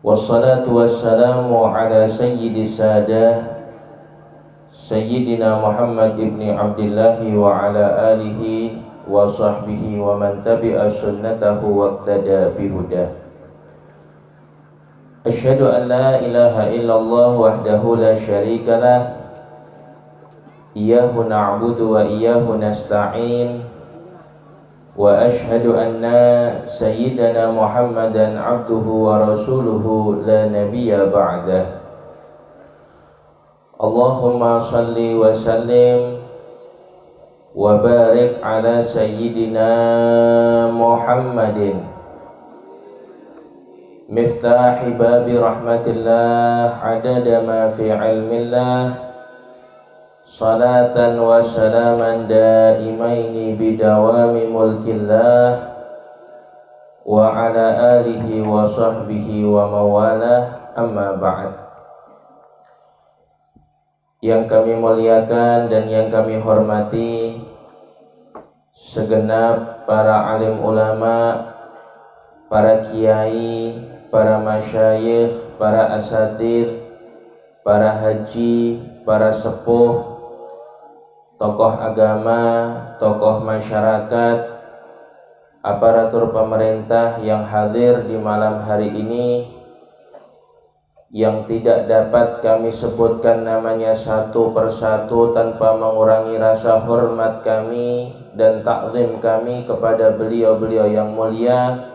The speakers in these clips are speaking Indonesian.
Wassalatu wassalamu ala sayyidi sadah Sayyidina Muhammad ibni Abdillahi wa ala alihi wa sahbihi wa man tabi'a sunnatahu wa iqtada bihudah. Asyhadu an la ilaha illallah wahdahu la syarika lah, iyyahu na'budu wa iyyahu nasta'in, wa ashhadu anna sayyidana Muhammadan abduhu wa rasuluhu la nabiyya ba'dah. Allahumma salli wa sallim wa barik ala sayyidina Muhammadin miftahi babi rahmatillah adada ma fi ilmillah, salatan wa salaman daimaini bidawami mulkillah wa ala alihi wa sahbihi wa mawalah, amma ba'd. Yang kami muliakan dan yang kami hormati segenap para alim ulama, para kiai, para masyayikh, para asatidz, para haji, para sepuh, tokoh agama, tokoh masyarakat, aparatur pemerintah yang hadir di malam hari ini, yang tidak dapat kami sebutkan namanya satu persatu tanpa mengurangi rasa hormat kami dan takzim kami kepada beliau-beliau yang mulia,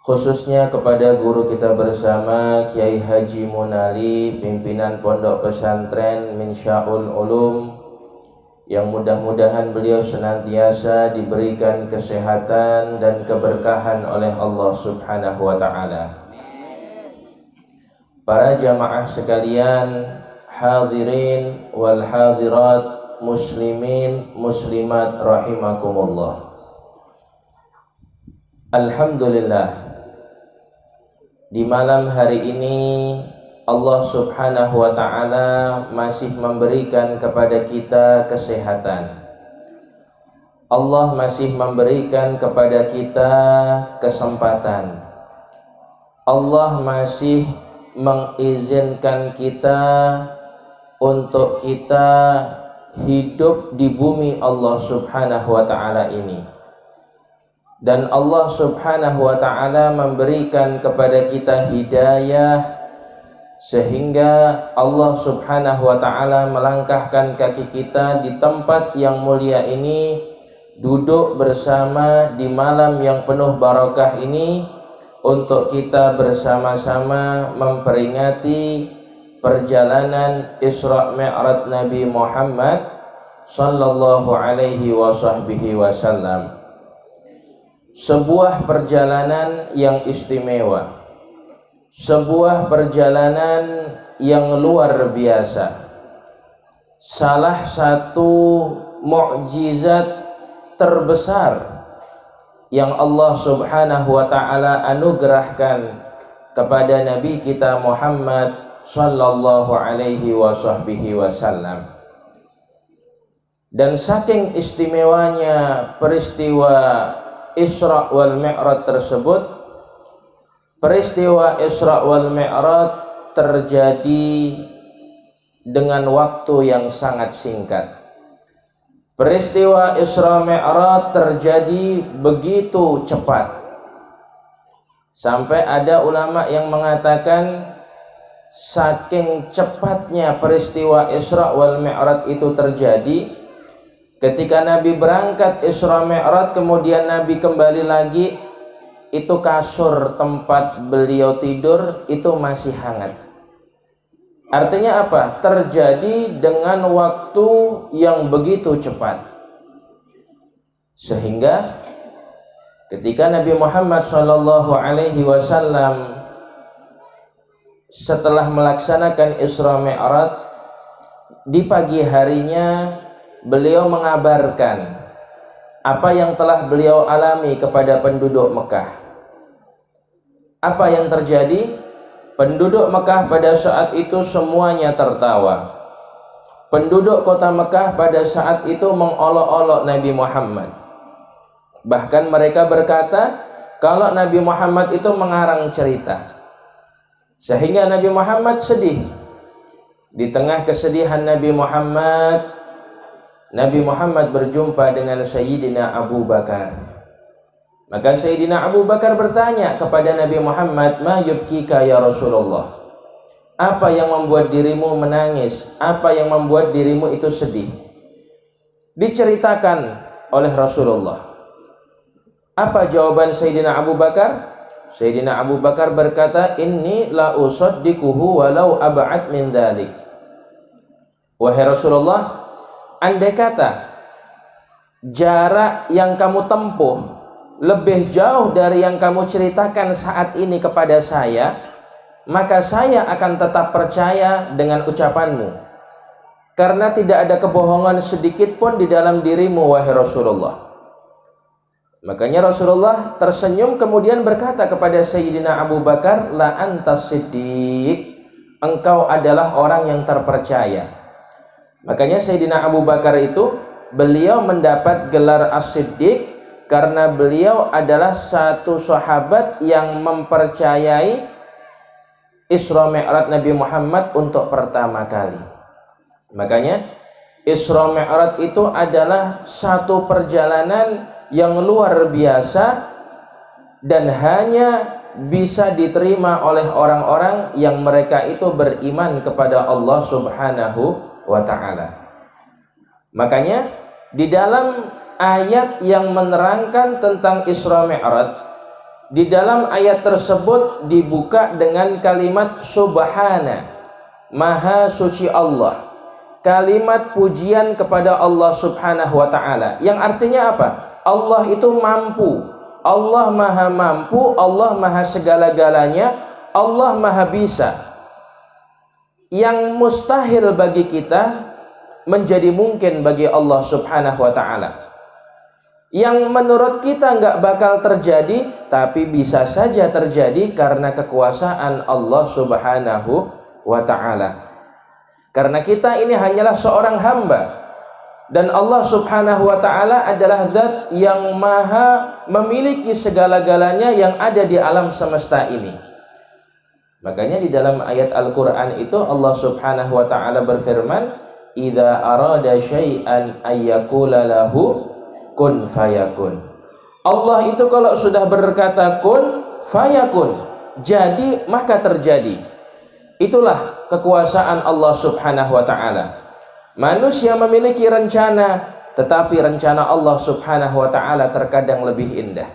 khususnya kepada guru kita bersama Kiai Haji Munali, pimpinan Pondok Pesantren Minsyaul Ulum, yang mudah-mudahan beliau senantiasa diberikan kesehatan dan keberkahan oleh Allah Subhanahu wa ta'ala. Para jamaah sekalian, hadirin wal hadirat, muslimin muslimat rahimakumullah. Alhamdulillah, di malam hari ini Allah Subhanahu wa ta'ala masih memberikan kepada kita kesehatan. Allah masih memberikan kepada kita kesempatan. Allah masih mengizinkan kita untuk kita hidup di bumi Allah Subhanahu wa ta'ala ini. Dan Allah Subhanahu wa ta'ala memberikan kepada kita hidayah, sehingga Allah Subhanahu wa ta'ala melangkahkan kaki kita di tempat yang mulia ini, duduk bersama di malam yang penuh barakah ini, untuk kita bersama-sama memperingati perjalanan Isra Mi'raj Nabi Muhammad sallallahu alaihi wasallam. Sebuah perjalanan yang istimewa, sebuah perjalanan yang luar biasa, salah satu mukjizat terbesar yang Allah Subhanahu wa ta'ala anugerahkan kepada Nabi kita Muhammad sallallahu alaihi wasallam. Dan saking istimewanya peristiwa Isra wal Mi'raj tersebut, peristiwa Isra wal Mi'raj terjadi dengan waktu yang sangat singkat. Peristiwa Isra Mi'raj terjadi begitu cepat, sampai ada ulama yang mengatakan saking cepatnya peristiwa Isra wal Mi'raj itu terjadi, ketika Nabi berangkat Isra Mi'raj kemudian Nabi kembali lagi, itu kasur tempat beliau tidur itu masih hangat. Artinya apa? Terjadi dengan waktu yang begitu cepat, sehingga ketika Nabi Muhammad sallallahu alaihi wasallam setelah melaksanakan Isra Mi'raj, di pagi harinya beliau mengabarkan apa yang telah beliau alami kepada penduduk Mekah. Apa yang terjadi? Penduduk Mekah pada saat itu semuanya tertawa. Penduduk kota Mekah pada saat itu mengolok-olok Nabi Muhammad. Bahkan mereka berkata, kalau Nabi Muhammad itu mengarang cerita, sehingga Nabi Muhammad sedih. Di tengah kesedihan Nabi Muhammad berjumpa dengan Sayyidina Abu Bakar. Maka Sayyidina Abu Bakar bertanya kepada Nabi Muhammad, "Ma yubkika ya Rasulullah?" Apa yang membuat dirimu menangis? Apa yang membuat dirimu itu sedih? Diceritakan oleh Rasulullah. Apa jawaban Sayyidina Abu Bakar? Sayyidina Abu Bakar berkata, "Inni la usaddiquhu walau ab'ad min dzalik." Wahai Rasulullah, andai kata jarak yang kamu tempuh lebih jauh dari yang kamu ceritakan saat ini kepada saya, maka saya akan tetap percaya dengan ucapanmu, karena tidak ada kebohongan sedikit pun di dalam dirimu, wahai Rasulullah. Makanya Rasulullah tersenyum kemudian berkata kepada Sayyidina Abu Bakar, "La antas siddiq." Engkau adalah orang yang terpercaya. Makanya Sayyidina Abu Bakar itu, beliau mendapat gelar As-Siddiq karena beliau adalah satu sahabat yang mempercayai Isra Mi'raj Nabi Muhammad untuk pertama kali. Makanya Isra Mi'raj itu adalah satu perjalanan yang luar biasa dan hanya bisa diterima oleh orang-orang yang mereka itu beriman kepada Allah Subhanahu wa ta'ala. Makanya di dalam ayat yang menerangkan tentang Isra Mi'raj, di dalam ayat tersebut dibuka dengan kalimat Subhana, Maha Suci Allah. Kalimat pujian kepada Allah Subhanahu wa ta'ala, yang artinya apa? Allah itu mampu, Allah maha mampu, Allah maha segala-galanya, Allah maha bisa. Yang mustahil bagi kita menjadi mungkin bagi Allah Subhanahu wa ta'ala. Yang menurut kita nggak bakal terjadi, tapi bisa saja terjadi karena kekuasaan Allah Subhanahu wa ta'ala. Karena kita ini hanyalah seorang hamba, dan Allah Subhanahu wa ta'ala adalah zat yang maha memiliki segala-galanya yang ada di alam semesta ini. Makanya di dalam ayat Al-Quran itu Allah Subhanahu wa ta'ala berfirman, "Idza arada syai'an ayyakula lahu kun fayakun." Allah itu kalau sudah berkata kun fayakun, jadi maka terjadi. Itulah kekuasaan Allah Subhanahu wa ta'ala. Manusia memiliki rencana, tetapi rencana Allah Subhanahu wa ta'ala terkadang lebih indah.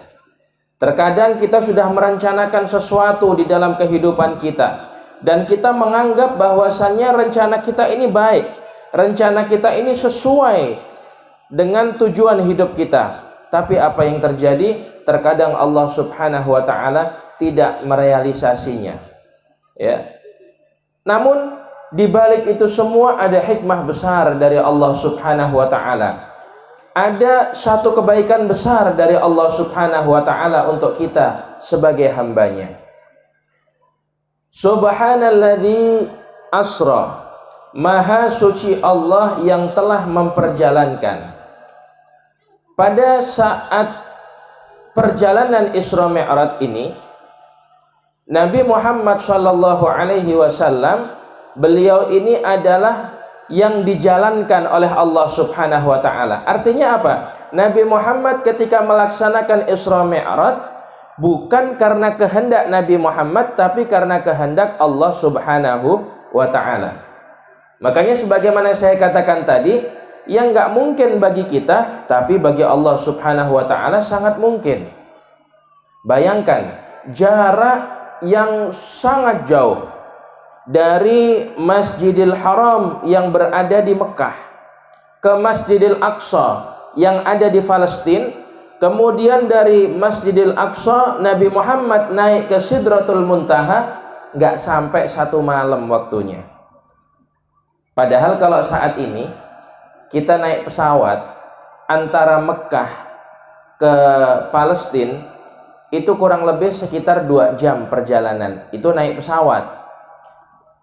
Terkadang kita sudah merencanakan sesuatu di dalam kehidupan kita, dan kita menganggap bahwasannya rencana kita ini baik, rencana kita ini sesuai dengan tujuan hidup kita. Tapi apa yang terjadi? Terkadang Allah Subhanahu wa ta'ala tidak merealisasinya, ya. Namun di balik itu semua ada hikmah besar dari Allah Subhanahu wa ta'ala. Ada satu kebaikan besar dari Allah Subhanahu wa ta'ala untuk kita sebagai hambanya. Subhanalladzi asra, maha suci Allah yang telah memperjalankan. Pada saat perjalanan Isra Mi'raj ini, Nabi Muhammad sallallahu alaihi wasallam, beliau ini adalah yang dijalankan oleh Allah Subhanahu wa ta'ala. Artinya apa? Nabi Muhammad ketika melaksanakan Isra Mi'raj bukan karena kehendak Nabi Muhammad, tapi karena kehendak Allah Subhanahu wa ta'ala. Makanya sebagaimana saya katakan tadi, yang nggak mungkin bagi kita, tapi bagi Allah Subhanahu wa ta'ala sangat mungkin. Bayangkan jarak yang sangat jauh dari Masjidil Haram yang berada di Mekah ke Masjidil Aqsa yang ada di Palestina. Kemudian dari Masjidil Aqsa Nabi Muhammad naik ke Sidratul Muntaha, nggak sampai 1 malam waktunya. Padahal kalau saat ini kita naik pesawat antara Mekah ke Palestina itu kurang lebih sekitar 2 jam perjalanan. Itu naik pesawat.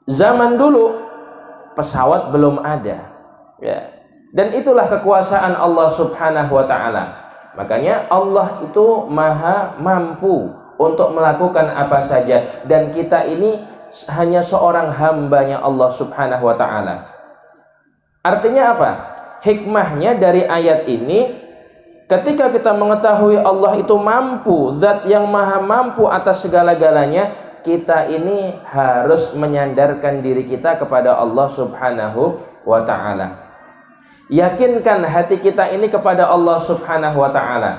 Zaman dulu pesawat belum ada, ya. Dan itulah kekuasaan Allah Subhanahu wa ta'ala. Makanya Allah itu maha mampu untuk melakukan apa saja, dan kita ini hanya seorang hambanya Allah subhanahu wa ta'ala. Artinya apa? Hikmahnya dari ayat ini, ketika kita mengetahui Allah itu mampu, zat yang maha mampu atas segala-galanya, kita ini harus menyandarkan diri kita kepada Allah subhanahu wa ta'ala. Yakinkan hati kita ini kepada Allah subhanahu wa ta'ala,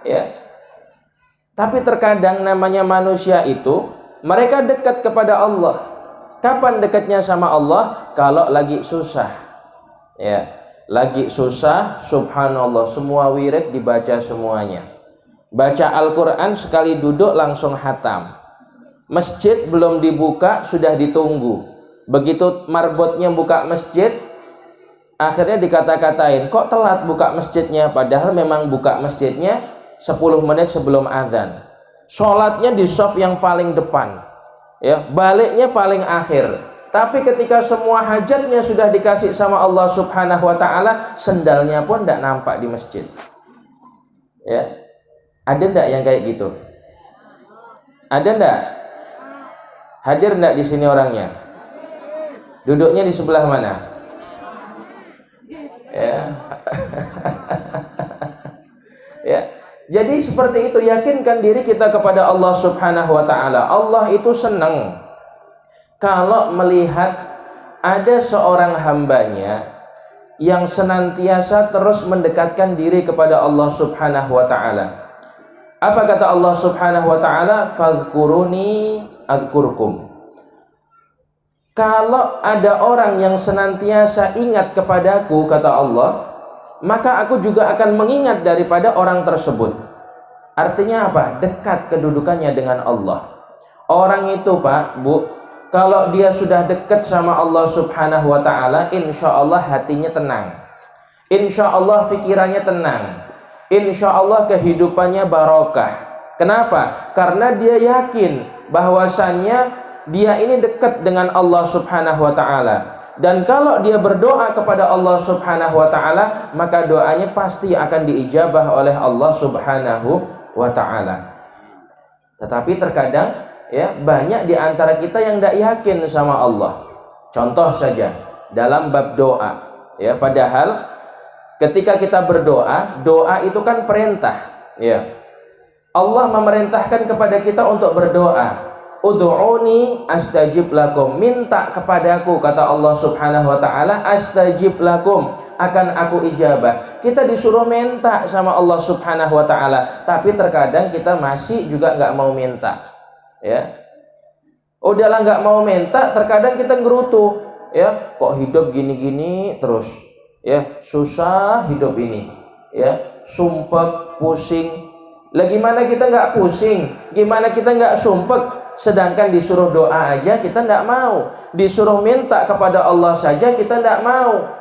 ya. Tapi terkadang namanya manusia itu, mereka dekat kepada Allah. Kapan dekatnya sama Allah? Kalau lagi susah, ya. Lagi susah, subhanallah, semua wirid dibaca semuanya. Baca Al-Quran sekali duduk langsung hatam. Masjid belum dibuka sudah ditunggu. Begitu marbotnya buka masjid, akhirnya dikata-katain, kok telat buka masjidnya, padahal memang buka masjidnya 10 menit sebelum azan. Sholatnya di shaf yang paling depan, ya, baliknya paling akhir. Tapi ketika semua hajatnya sudah dikasih sama Allah subhanahu wa ta'ala, sendalnya pun tidak nampak di masjid, ya. Ada ndak yang kayak gitu? Ada ndak? Hadir ndak di sini orangnya? Duduknya di sebelah mana? Ya. Ya. Jadi seperti itu, yakinkan diri kita kepada Allah subhanahu wa ta'ala. Allah itu senang kalau melihat ada seorang hambanya yang senantiasa terus mendekatkan diri kepada Allah subhanahu wa ta'ala. Apa kata Allah subhanahu wa ta'ala? Fadhkuruni adhkurkum. Kalau ada orang yang senantiasa ingat kepadaku, kata Allah, maka aku juga akan mengingat daripada orang tersebut. Artinya apa? Dekat kedudukannya dengan Allah. Orang itu, Pak, Bu, kalau dia sudah dekat sama Allah subhanahu wa ta'ala, insya Allah hatinya tenang, insya Allah pikirannya tenang, insya Allah kehidupannya barokah. Kenapa? Karena dia yakin bahwasannya dia ini dekat dengan Allah subhanahu wa ta'ala. Dan kalau dia berdoa kepada Allah subhanahu wa ta'ala, maka doanya pasti akan diijabah oleh Allah subhanahu wa ta'ala. Tetapi terkadang, ya, banyak di antara kita yang tidak yakin sama Allah. Contoh saja dalam bab doa, ya, padahal ketika kita berdoa, doa itu kan perintah, ya. Allah memerintahkan kepada kita untuk berdoa. Ud'uni astajib lakum, minta kepadaku, kata Allah subhanahu wa ta'ala, astajib lakum, akan aku ijabah. Kita disuruh minta sama Allah subhanahu wa ta'ala, tapi terkadang kita masih juga nggak mau minta, ya. Udahlah nggak mau minta, terkadang kita ngerutu, ya, kok hidup gini-gini terus, ya, susah hidup ini, ya, sumpek, pusing. Lah gimana kita nggak pusing, gimana kita nggak sumpek? Sedangkan disuruh doa aja kita tidak mau, disuruh minta kepada Allah saja kita tidak mau.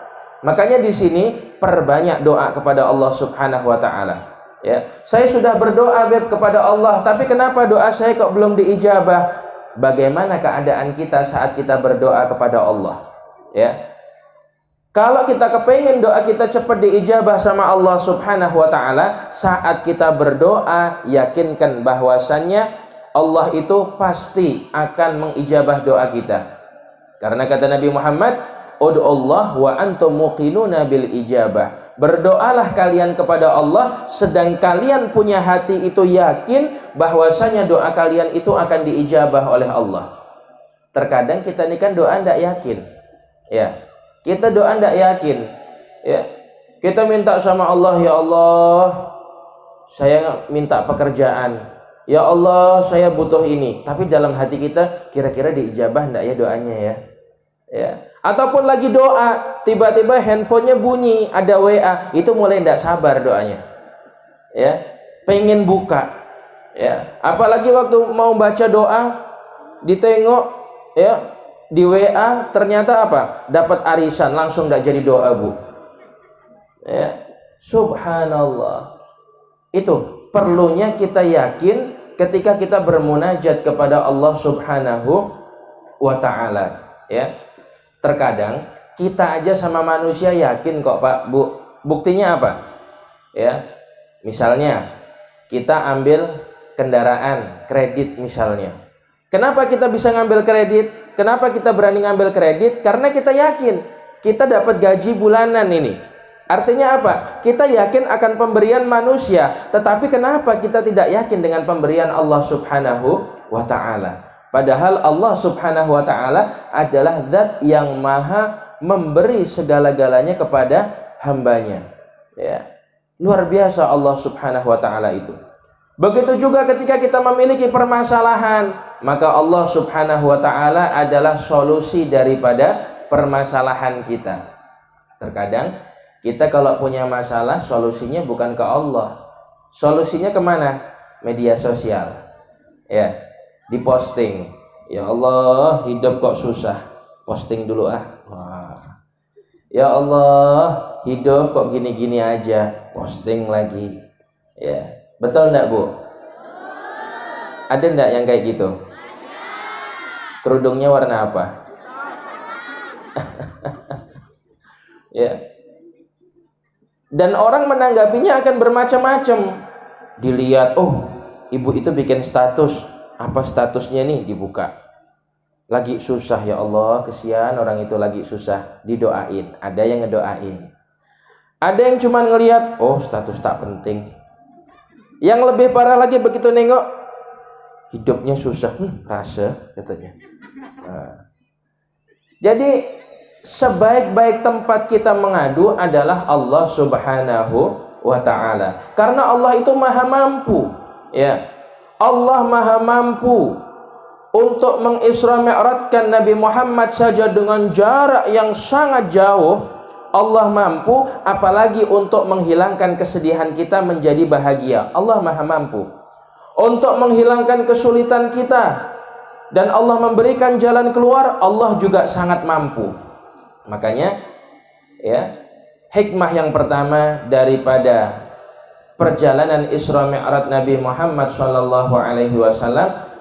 Makanya di sini perbanyak doa kepada Allah subhanahu wa ta'ala, ya. Saya sudah berdoa, Beb, kepada Allah, tapi kenapa doa saya kok belum diijabah? Bagaimana keadaan kita saat kita berdoa kepada Allah, ya? Kalau kita kepengen doa kita cepat diijabah sama Allah subhanahu wa ta'ala, saat kita berdoa, yakinkan bahwasannya Allah itu pasti akan mengijabah doa kita. Karena kata Nabi Muhammad, ud'ullah wa antum muqinuna bil ijabah. Berdoalah kalian kepada Allah sedang kalian punya hati itu yakin bahwasanya doa kalian itu akan diijabah oleh Allah. Terkadang kita ini kan doa tidak yakin, ya. Kita doa tidak yakin, ya. Kita minta sama Allah, ya Allah, saya minta pekerjaan. Ya Allah, saya butuh ini. Tapi dalam hati kita, kira-kira diijabah enggak ya doanya, ya? Ya. Ataupun lagi doa, tiba-tiba handphonenya bunyi, ada WA, itu mulai enggak sabar doanya, ya. Pengen buka, ya. Apalagi waktu mau baca doa, ditengok, ya, di WA ternyata apa? Dapat arisan, langsung enggak jadi doa, Bu. Ya. Subhanallah. Itu perlunya kita yakin ketika kita bermunajat kepada Allah subhanahu wa ta'ala, ya. Terkadang kita aja sama manusia yakin kok, Pak, Bu. Buktinya apa? Ya. Misalnya, kita ambil kendaraan kredit misalnya. Kenapa kita bisa ngambil kredit? Kenapa kita berani ngambil kredit? Karena kita yakin kita dapat gaji bulanan ini. Artinya apa? Kita yakin akan pemberian manusia, tetapi kenapa kita tidak yakin dengan pemberian Allah Subhanahu wa ta'ala? Padahal Allah Subhanahu wa ta'ala adalah zat yang maha memberi segala-galanya kepada hambanya. Ya. Luar biasa Allah Subhanahu wa ta'ala itu. Begitu juga ketika kita memiliki permasalahan, maka Allah Subhanahu wa ta'ala adalah solusi daripada permasalahan kita. Terkadang kita kalau punya masalah, solusinya bukan ke Allah. Solusinya kemana? Media sosial. Ya, diposting. Ya Allah, hidup kok susah. Posting dulu ah. Wah. Ya Allah, hidup kok gini-gini aja. Posting lagi. Ya, betul enggak, Bu? Ada enggak yang kayak gitu? Kerudungnya warna apa? Ya. Dan orang menanggapinya akan bermacam-macam. Dilihat, oh, ibu itu bikin status. Apa statusnya nih? Dibuka. Lagi susah, ya Allah, kesian orang itu lagi susah. Didoain. Ada yang ngedoain. Ada yang cuma ngelihat, oh, status tak penting. Yang lebih parah lagi begitu nengok, hidupnya susah, rasa katanya. Nah. Jadi sebaik-baik tempat kita mengadu adalah Allah Subhanahu wa ta'ala. Karena Allah itu maha mampu. Ya. Allah maha mampu untuk mengisra mi'rajkan Nabi Muhammad saja dengan jarak yang sangat jauh. Allah mampu, apalagi untuk menghilangkan kesedihan kita menjadi bahagia. Allah maha mampu untuk menghilangkan kesulitan kita, dan Allah memberikan jalan keluar. Allah juga sangat mampu. Makanya ya, hikmah yang pertama daripada perjalanan Isra Mi'raj Nabi Muhammad SAW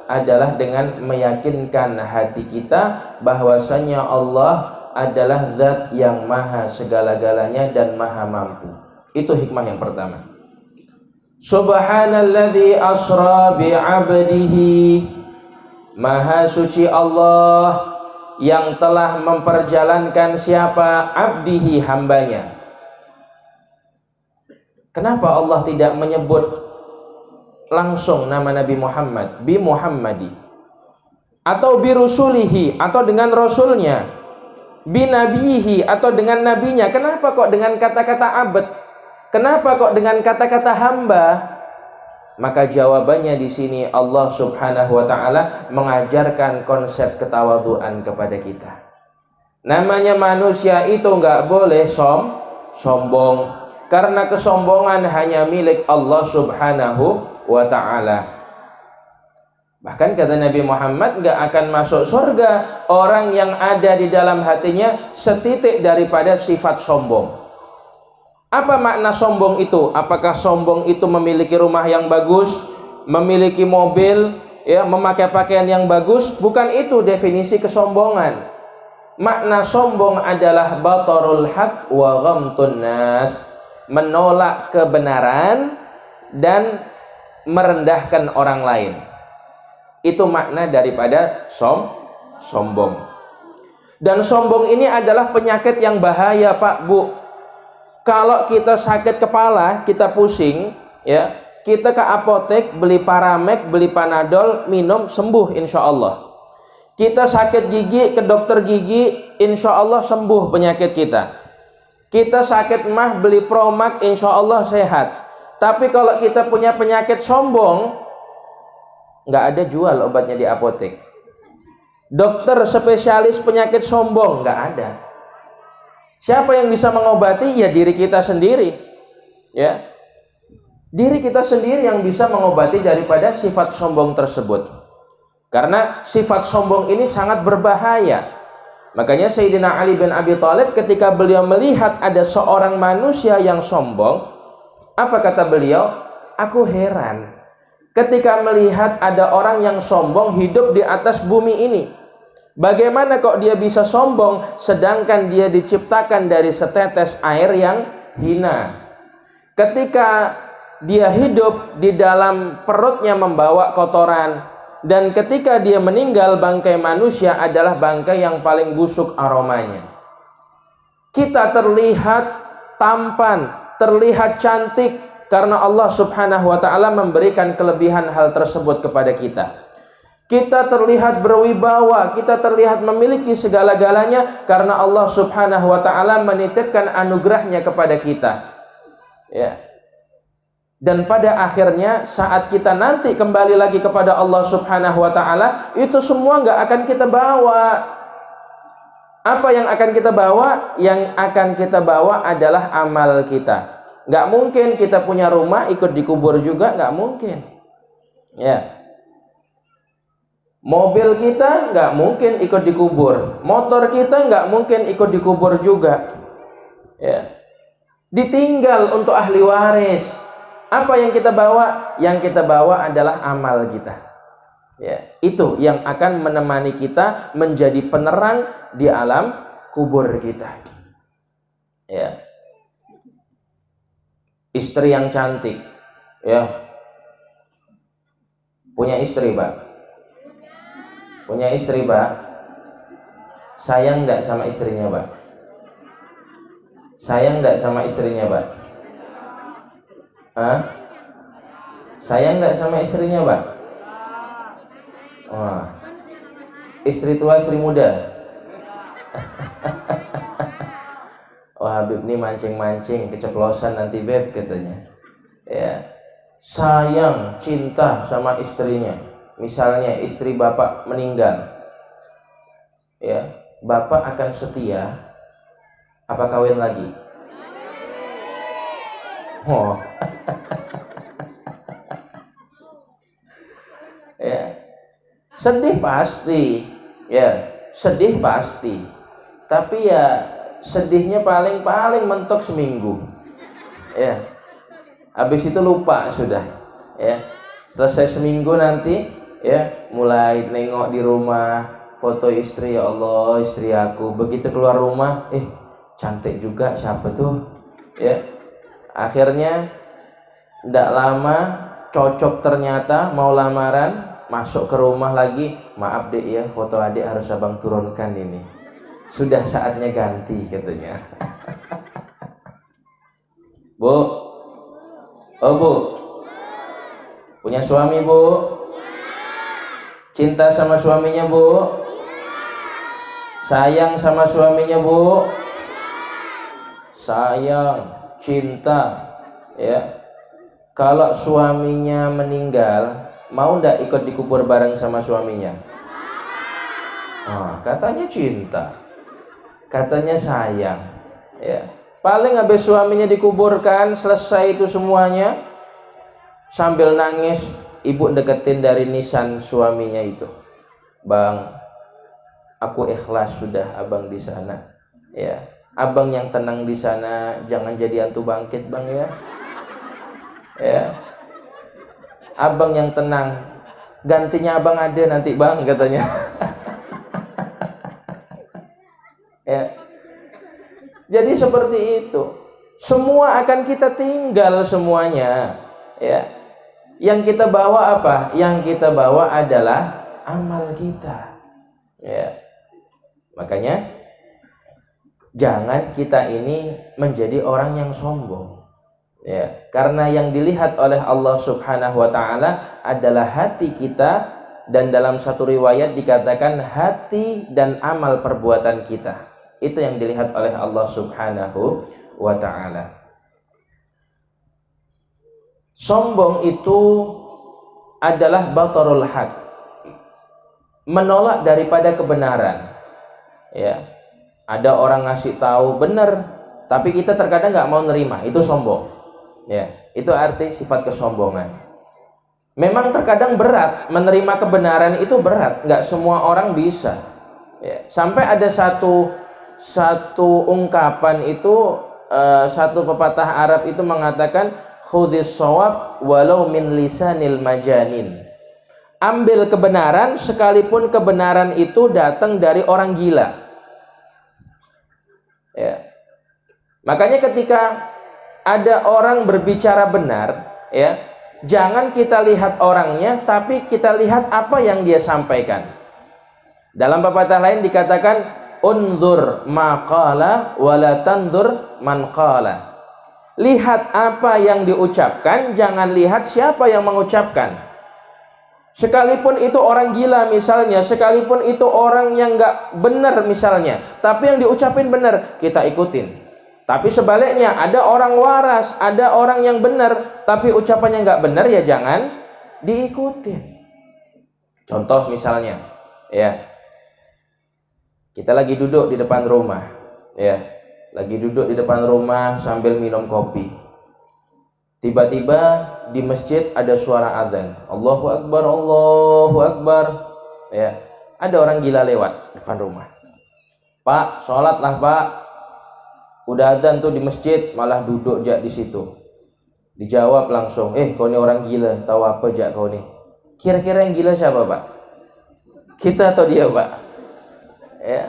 adalah dengan meyakinkan hati kita bahwasanya Allah adalah zat yang maha segala-galanya dan maha mampu. Itu hikmah yang pertama. Subhanalladzi asra bi'abdihi. Maha suci Allah yang telah memperjalankan siapa? Abdihi, hambanya. Kenapa Allah tidak menyebut langsung nama Nabi Muhammad? Bi Muhammadi. Atau bi rusulihi, atau dengan rasulnya. Binabihi, atau dengan nabinya. Kenapa kok dengan kata-kata abd? Kenapa kok dengan kata-kata hamba? Maka jawabannya di sini Allah Subhanahu wa ta'ala mengajarkan konsep ketawadhuan kepada kita. Namanya manusia itu nggak boleh sombong, karena kesombongan hanya milik Allah Subhanahu wa ta'ala. Bahkan kata Nabi Muhammad, nggak akan masuk surga orang yang ada di dalam hatinya setitik daripada sifat sombong. Apa makna sombong itu? Apakah sombong itu memiliki rumah yang bagus, memiliki mobil, ya, memakai pakaian yang bagus? Bukan itu definisi kesombongan. Makna sombong adalah batarul haq wa ghamtun nas, menolak kebenaran dan merendahkan orang lain. Itu makna daripada sombong. Dan sombong ini adalah penyakit yang bahaya, Pak, Bu. Kalau kita sakit kepala, kita pusing, ya, kita ke apotek beli Paramek, beli Panadol, minum, sembuh insya Allah. Kita sakit gigi, ke dokter gigi, insya Allah sembuh penyakit kita. Kita sakit mah, beli Promak, insya Allah sehat. Tapi kalau kita punya penyakit sombong, nggak ada jual obatnya di apotek. Dokter spesialis penyakit sombong nggak ada. Siapa yang bisa mengobati? Ya diri kita sendiri. Ya, diri kita sendiri yang bisa mengobati daripada sifat sombong tersebut. Karena sifat sombong ini sangat berbahaya. Makanya Sayyidina Ali bin Abi Thalib ketika beliau melihat ada seorang manusia yang sombong, apa kata beliau? Aku heran ketika melihat ada orang yang sombong hidup di atas bumi ini. Bagaimana kok dia bisa sombong sedangkan dia diciptakan dari setetes air yang hina? Ketika dia hidup di dalam perutnya membawa kotoran, dan ketika dia meninggal, bangkai manusia adalah bangkai yang paling busuk aromanya. Kita terlihat tampan, terlihat cantik karena Allah Subhanahu wa taala memberikan kelebihan hal tersebut kepada kita. Kita terlihat berwibawa, kita terlihat memiliki segala-galanya karena Allah Subhanahu wa taala menitipkan anugerahnya kepada kita. Ya. Dan pada akhirnya saat kita nanti kembali lagi kepada Allah Subhanahu wa taala, itu semua nggak akan kita bawa. Apa yang akan kita bawa? Yang akan kita bawa adalah amal kita. Nggak mungkin kita punya rumah ikut dikubur juga, nggak mungkin. Ya. Mobil kita nggak mungkin ikut dikubur. Motor kita nggak mungkin ikut dikubur juga. Ya. Ditinggal untuk ahli waris. Apa yang kita bawa? Yang kita bawa adalah amal kita. Ya, itu yang akan menemani kita menjadi penerang di alam kubur kita. Ya. Istri yang cantik, ya. Punya istri, Pak? Punya istri, Pak? Sayang enggak sama istrinya, Pak? Sayang enggak sama istrinya, Pak? Hah? Sayang enggak sama istrinya, Pak? Wah. Istri tua, istri muda. Wah, Habib ini mancing-mancing, keceplosan nanti Beb katanya. Ya. Sayang, cinta sama istrinya. Misalnya istri bapak meninggal. Ya, bapak akan setia apa kawin lagi? Oh. Ya. Sedih pasti, ya, sedih pasti. Tapi ya sedihnya paling mentok seminggu. Ya. Habis itu lupa sudah. Ya. Selesai seminggu nanti, ya, mulai nengok di rumah, foto istri, ya Allah, istri aku. Begitu keluar rumah, cantik juga, siapa tuh? Ya. Akhirnya tidak lama cocok, ternyata mau lamaran, masuk ke rumah lagi, maaf dek ya, foto adik harus abang turunkan ini, sudah saatnya ganti katanya. Bu, oh bu, punya suami bu? Cinta sama suaminya bu? Sayang sama suaminya bu? Sayang, cinta, ya. Kalau suaminya meninggal, mau ndak ikut dikubur bareng sama suaminya? Oh, katanya cinta, katanya sayang, ya. Paling habis suaminya dikuburkan, selesai itu semuanya, sambil nangis, ibu deketin dari nisan suaminya itu, Bang, aku ikhlas sudah abang di sana, ya. Abang yang tenang di sana, jangan jadi hantu bangkit bang ya. Ya. Abang yang tenang, gantinya abang ada nanti bang katanya. Ya. Jadi seperti itu. Semua akan kita tinggal semuanya. Ya. Yang kita bawa apa? Yang kita bawa adalah amal kita. Ya. Makanya jangan kita ini menjadi orang yang sombong. Ya, karena yang dilihat oleh Allah Subhanahu wa taala adalah hati kita, dan dalam satu riwayat dikatakan hati dan amal perbuatan kita. Itu yang dilihat oleh Allah Subhanahu wa taala. Sombong itu adalah batarul haq, menolak daripada kebenaran. Ya. Ada orang ngasih tahu benar, tapi kita terkadang nggak mau nerima, itu sombong. Ya, itu arti sifat kesombongan. Memang terkadang berat menerima kebenaran, itu berat, nggak semua orang bisa. Ya, sampai ada satu ungkapan itu, satu pepatah Arab itu mengatakan khudhis shawab walau min lisanil majanin. Ambil kebenaran sekalipun kebenaran itu datang dari orang gila. Ya. Makanya ketika ada orang berbicara benar, ya. Jangan kita lihat orangnya, tapi kita lihat apa yang dia sampaikan. Dalam pepatah lain dikatakan, unzur ma qala wa la tanzur man qala. Lihat apa yang diucapkan, jangan lihat siapa yang mengucapkan. Sekalipun itu orang gila misalnya, sekalipun itu orang yang nggak benar misalnya, tapi yang diucapin benar, kita ikutin. Tapi sebaliknya, ada orang waras, ada orang yang benar, tapi ucapannya nggak benar, ya jangan diikutin. Contoh misalnya, ya, kita lagi duduk di depan rumah, ya, lagi duduk di depan rumah sambil minum kopi. Tiba-tiba di masjid ada suara azan, Allahu Akbar, Allahu Akbar, ya, ada orang gila lewat depan rumah. Pak, sholatlah Pak. Udah azan tuh di masjid, malah duduk jak di situ. Dijawab langsung, kau ini orang gila, tahu apa jak kau nih? Kira-kira yang gila siapa Pak? Kita atau dia Pak? Ya,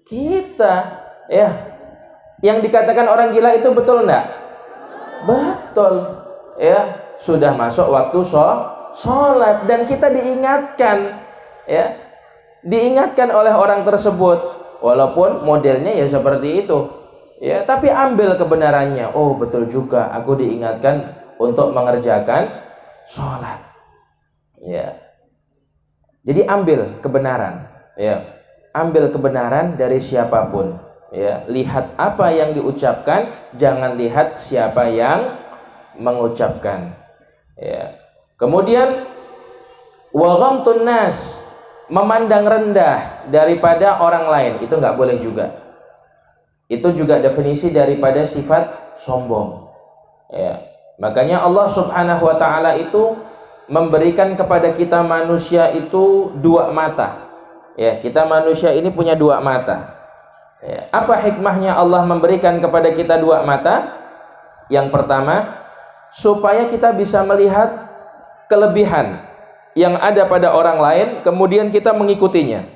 kita. Ya, yang dikatakan orang gila itu betul enggak? Betul. Ya, sudah masuk waktu sholat dan kita diingatkan, ya, diingatkan oleh orang tersebut, walaupun modelnya ya seperti itu. Ya, tapi ambil kebenarannya. Oh, betul juga, aku diingatkan untuk mengerjakan sholat. Ya. Jadi ambil kebenaran. Ya. Ambil kebenaran dari siapapun. Ya. Lihat apa yang diucapkan, jangan lihat siapa yang mengucapkan. Ya. Kemudian wa ghamtun nas, memandang rendah daripada orang lain, itu nggak boleh juga. Itu juga definisi daripada sifat sombong. Ya. Makanya Allah Subhanahu wa taala itu memberikan kepada kita manusia itu dua mata. Ya, kita manusia ini punya dua mata. Ya. Apa hikmahnya Allah memberikan kepada kita dua mata? Yang pertama, supaya kita bisa melihat kelebihan yang ada pada orang lain, kemudian kita mengikutinya.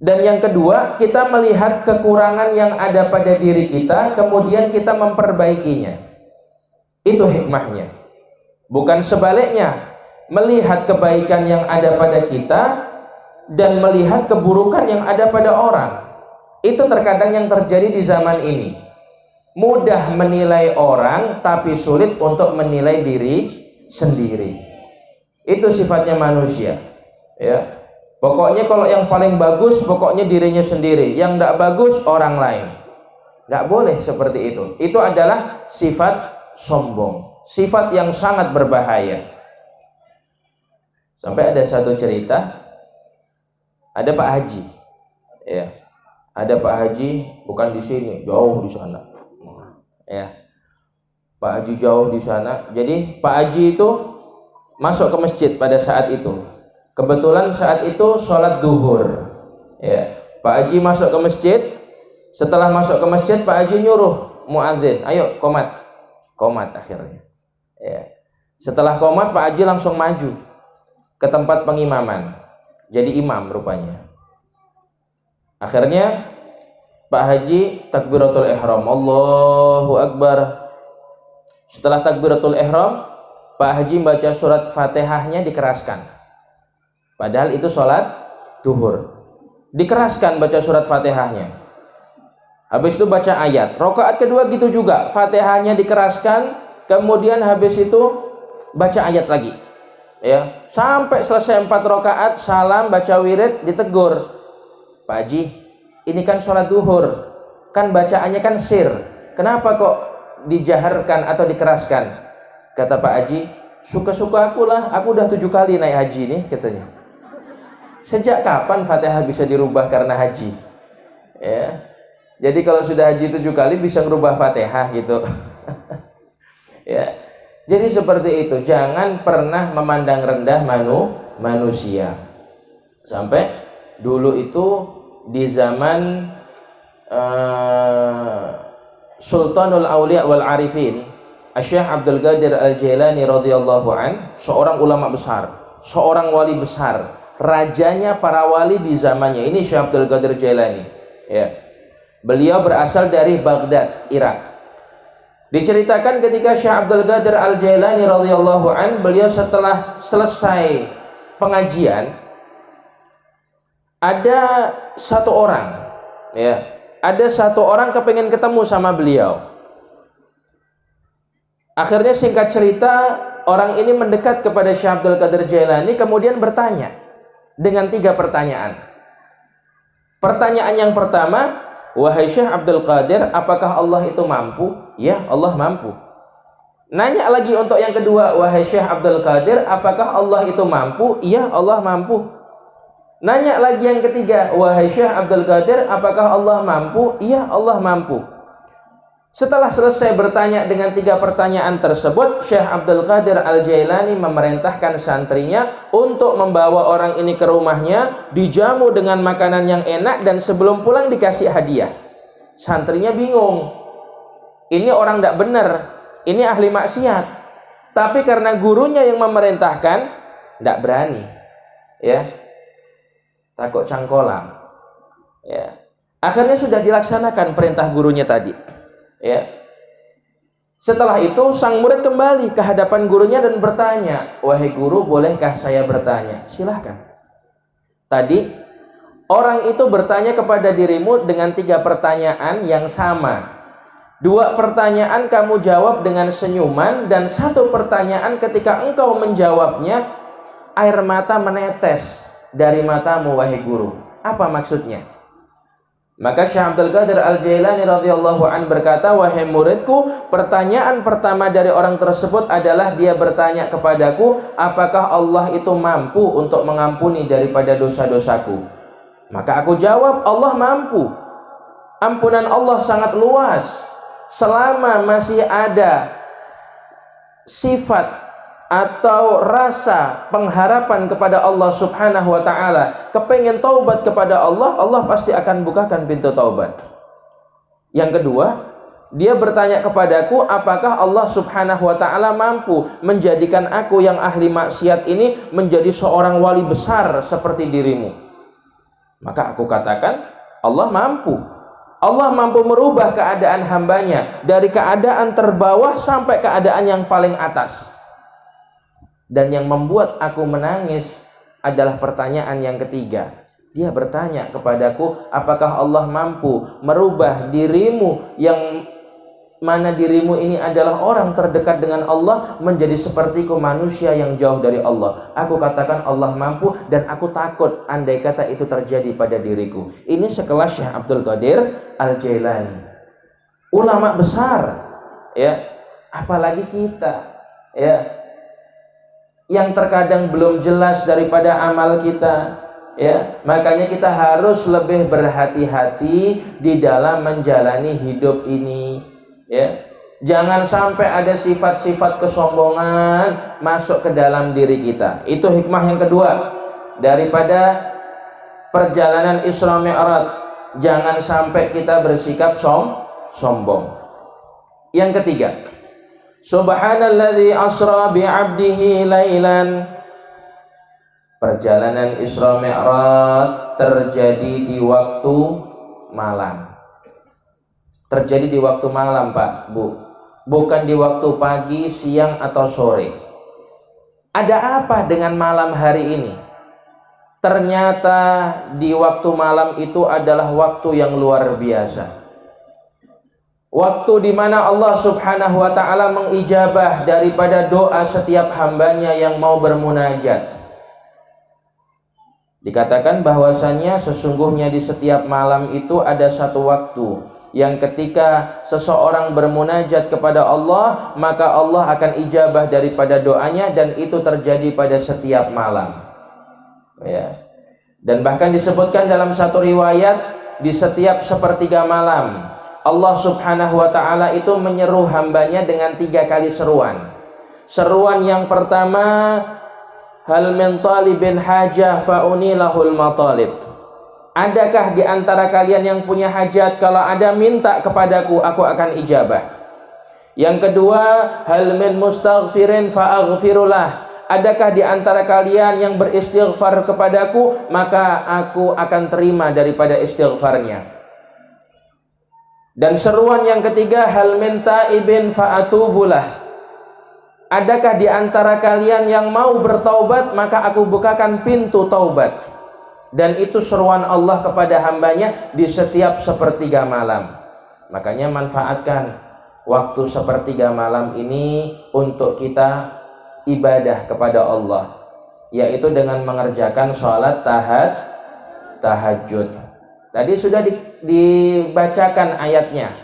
Dan yang kedua, kita melihat kekurangan yang ada pada diri kita, kemudian kita memperbaikinya. Itu hikmahnya. Bukan sebaliknya, melihat kebaikan yang ada pada kita dan melihat keburukan yang ada pada orang. Itu terkadang yang terjadi di zaman ini. Mudah menilai orang, tapi sulit untuk menilai diri sendiri. Itu sifatnya manusia. Ya. Pokoknya kalau yang paling bagus, pokoknya dirinya sendiri. Yang tidak bagus, orang lain. Nggak boleh seperti itu. Itu adalah sifat sombong. Sifat yang sangat berbahaya. Sampai ada satu cerita, ada Pak Haji. Ya, ada Pak Haji, bukan di sini, jauh di sana. Ya, Pak Haji jauh di sana. Jadi Pak Haji itu masuk ke masjid pada saat itu. Kebetulan saat itu sholat duhur. Ya, Pak Haji masuk ke masjid. Setelah masuk ke masjid, Pak Haji nyuruh muadzin, ayo qomat. Qomat akhirnya. Ya. Setelah qomat, Pak Haji langsung maju ke tempat pengimaman. Jadi imam rupanya. Akhirnya Pak Haji takbiratul ihram, Allahu Akbar. Setelah takbiratul ihram, Pak Haji baca surat Fatihahnya dikeraskan. Padahal itu sholat duhur. Dikeraskan baca surat Fatihahnya. Habis itu baca ayat. Rakaat kedua gitu juga. Fatihahnya dikeraskan. Kemudian habis itu baca ayat lagi. Ya, sampai selesai 4 rakaat, salam, baca wirid, ditegur. Pak Haji, ini kan sholat duhur. Kan bacaannya kan sir. Kenapa kok dijaharkan atau dikeraskan? Kata Pak Haji, suka-suka akulah. Aku udah 7 kali naik haji nih, katanya. Sejak kapan Fatihah bisa dirubah karena haji? Ya. Jadi kalau sudah haji 7 kali bisa merubah Fatihah gitu. Ya. Jadi seperti itu. Jangan pernah memandang rendah manusia. Sampai dulu itu di zaman Sultanul Aulia wal Arifin, Syekh Abdul Qadir Al-Jailani radhiyallahu an, seorang ulama besar, seorang wali besar, rajanya para wali di zamannya. Ini Syekh Abdul Qadir Jailani. Ya. Beliau berasal dari Baghdad, Irak. Diceritakan ketika Syekh Abdul Qadir Al-Jailani radhiyallahu an, beliau setelah selesai pengajian, ada satu orang, ya, ada satu orang kepengen ketemu sama beliau. Akhirnya singkat cerita, orang ini mendekat kepada Syekh Abdul Qadir Jailani, kemudian bertanya dengan 3 pertanyaan. Pertanyaan yang pertama, wahai Syekh Abdul Qadir, apakah Allah itu mampu? Ya, Allah mampu. Nanya lagi untuk yang kedua, wahai Syekh Abdul Qadir, apakah Allah itu mampu? Ya, Allah mampu. Nanya lagi yang ketiga, wahai Syekh Abdul Qadir, apakah Allah mampu? Ya, Allah mampu. Setelah selesai bertanya dengan 3 pertanyaan tersebut, Syekh Abdul Qadir Al-Jailani memerintahkan santrinya untuk membawa orang ini ke rumahnya, dijamu dengan makanan yang enak, dan sebelum pulang dikasih hadiah. Santrinya bingung. Ini orang tidak benar, ini ahli maksiat. Tapi karena gurunya yang memerintahkan, tidak berani, ya, takut cangkolang, ya. Akhirnya sudah dilaksanakan perintah gurunya tadi, ya. Setelah itu sang murid kembali ke hadapan gurunya dan bertanya, wahai guru, bolehkah saya bertanya? Silahkan. Tadi orang itu bertanya kepada dirimu dengan 3 pertanyaan yang sama. 2 pertanyaan kamu jawab dengan senyuman, dan 1 pertanyaan ketika engkau menjawabnya air mata menetes dari matamu, wahai guru. Apa maksudnya? Maka Syekh Abdul Qadir Al-Jailani radhiyallahu an berkata, wahai muridku, pertanyaan pertama dari orang tersebut adalah dia bertanya kepadaku, apakah Allah itu mampu untuk mengampuni daripada dosa-dosaku? Maka aku jawab, Allah mampu. Ampunan Allah sangat luas. Selama masih ada sifat atau rasa pengharapan kepada Allah subhanahu wa ta'ala, kepengen taubat kepada Allah, Allah pasti akan bukakan pintu taubat. Yang kedua, dia bertanya kepadaku, apakah Allah subhanahu wa ta'ala mampu menjadikan aku yang ahli maksiat ini menjadi seorang wali besar seperti dirimu? Maka aku katakan, Allah mampu. Allah mampu merubah keadaan hambanya dari keadaan terbawah sampai keadaan yang paling atas. Dan yang membuat aku menangis adalah pertanyaan yang ketiga. Dia bertanya kepadaku, apakah Allah mampu merubah dirimu yang mana dirimu ini adalah orang terdekat dengan Allah menjadi sepertiku, manusia yang jauh dari Allah. Aku katakan Allah mampu, dan aku takut andai kata itu terjadi pada diriku. Ini sekelas Syekh Abdul Qadir Al-Jailani, ulama besar, ya. Apalagi kita, ya, yang terkadang belum jelas daripada amal kita, ya. Makanya kita harus lebih berhati-hati di dalam menjalani hidup ini, ya. Jangan sampai ada sifat-sifat kesombongan masuk ke dalam diri kita. Itu hikmah yang kedua daripada perjalanan Isra Mi'raj. Jangan sampai kita bersikap sombong. Yang ketiga, subhanalladzi asra bi'abdihi lailan. Perjalanan Isra Mi'raj terjadi di waktu malam. Terjadi di waktu malam, Pak, Bu. Bukan di waktu pagi, siang, atau sore. Ada apa dengan malam hari ini? Ternyata di waktu malam itu adalah waktu yang luar biasa. Waktu di mana Allah subhanahu wa ta'ala mengijabah daripada doa setiap hambanya yang mau bermunajat. Dikatakan bahwasannya sesungguhnya di setiap malam itu ada satu waktu yang ketika seseorang bermunajat kepada Allah, maka Allah akan ijabah daripada doanya, dan itu terjadi pada setiap malam, ya. Dan bahkan disebutkan dalam satu riwayat, di setiap sepertiga malam Allah subhanahu wa ta'ala itu menyeru hambanya dengan 3 kali seruan. Seruan yang pertama, hal min talibin hajah fa'unilahul matalib. Adakah di antara kalian yang punya hajat? Kalau ada, minta kepadaku, aku akan ijabah. Yang kedua, hal min mustaghfirin fa'aghfirulah. Adakah di antara kalian yang beristighfar kepadaku, maka aku akan terima daripada istighfarnya. Dan seruan yang ketiga, hal min taibin fa'atubulah. Adakah di antara kalian yang mau bertaubat, maka aku bukakan pintu taubat. Dan itu seruan Allah kepada hambanya di setiap sepertiga malam. Makanya manfaatkan waktu sepertiga malam ini untuk kita ibadah kepada Allah, yaitu dengan mengerjakan sholat tahajud. Tadi sudah dibacakan ayatnya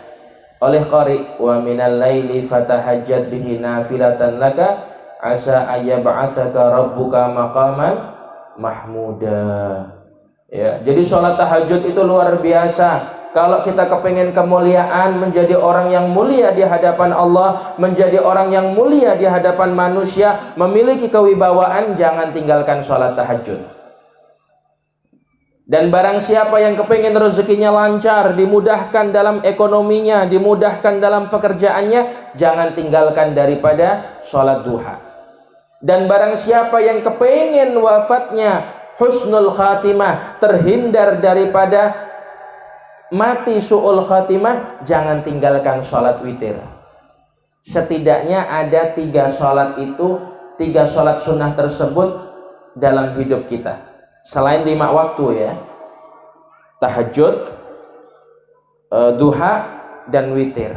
oleh qari, wa minal laili fatahajjad bihi nafilatan laka asa ayyab'atsaka rabbuka maqaman mahmuda. Ya, jadi sholat tahajud itu luar biasa. Kalau kita kepingin kemuliaan, menjadi orang yang mulia di hadapan Allah, menjadi orang yang mulia di hadapan manusia, memiliki kewibawaan, jangan tinggalkan sholat tahajud. Dan barang siapa yang kepingin rezekinya lancar, dimudahkan dalam ekonominya, dimudahkan dalam pekerjaannya, jangan tinggalkan daripada sholat duha. Dan barang siapa yang kepingin wafatnya husnul khatimah, terhindar daripada mati su'ul khatimah, jangan tinggalkan sholat witir. Setidaknya ada 3 sholat itu, 3 sholat sunnah tersebut dalam hidup kita. Selain 5 waktu ya, tahajud, duha, dan witir.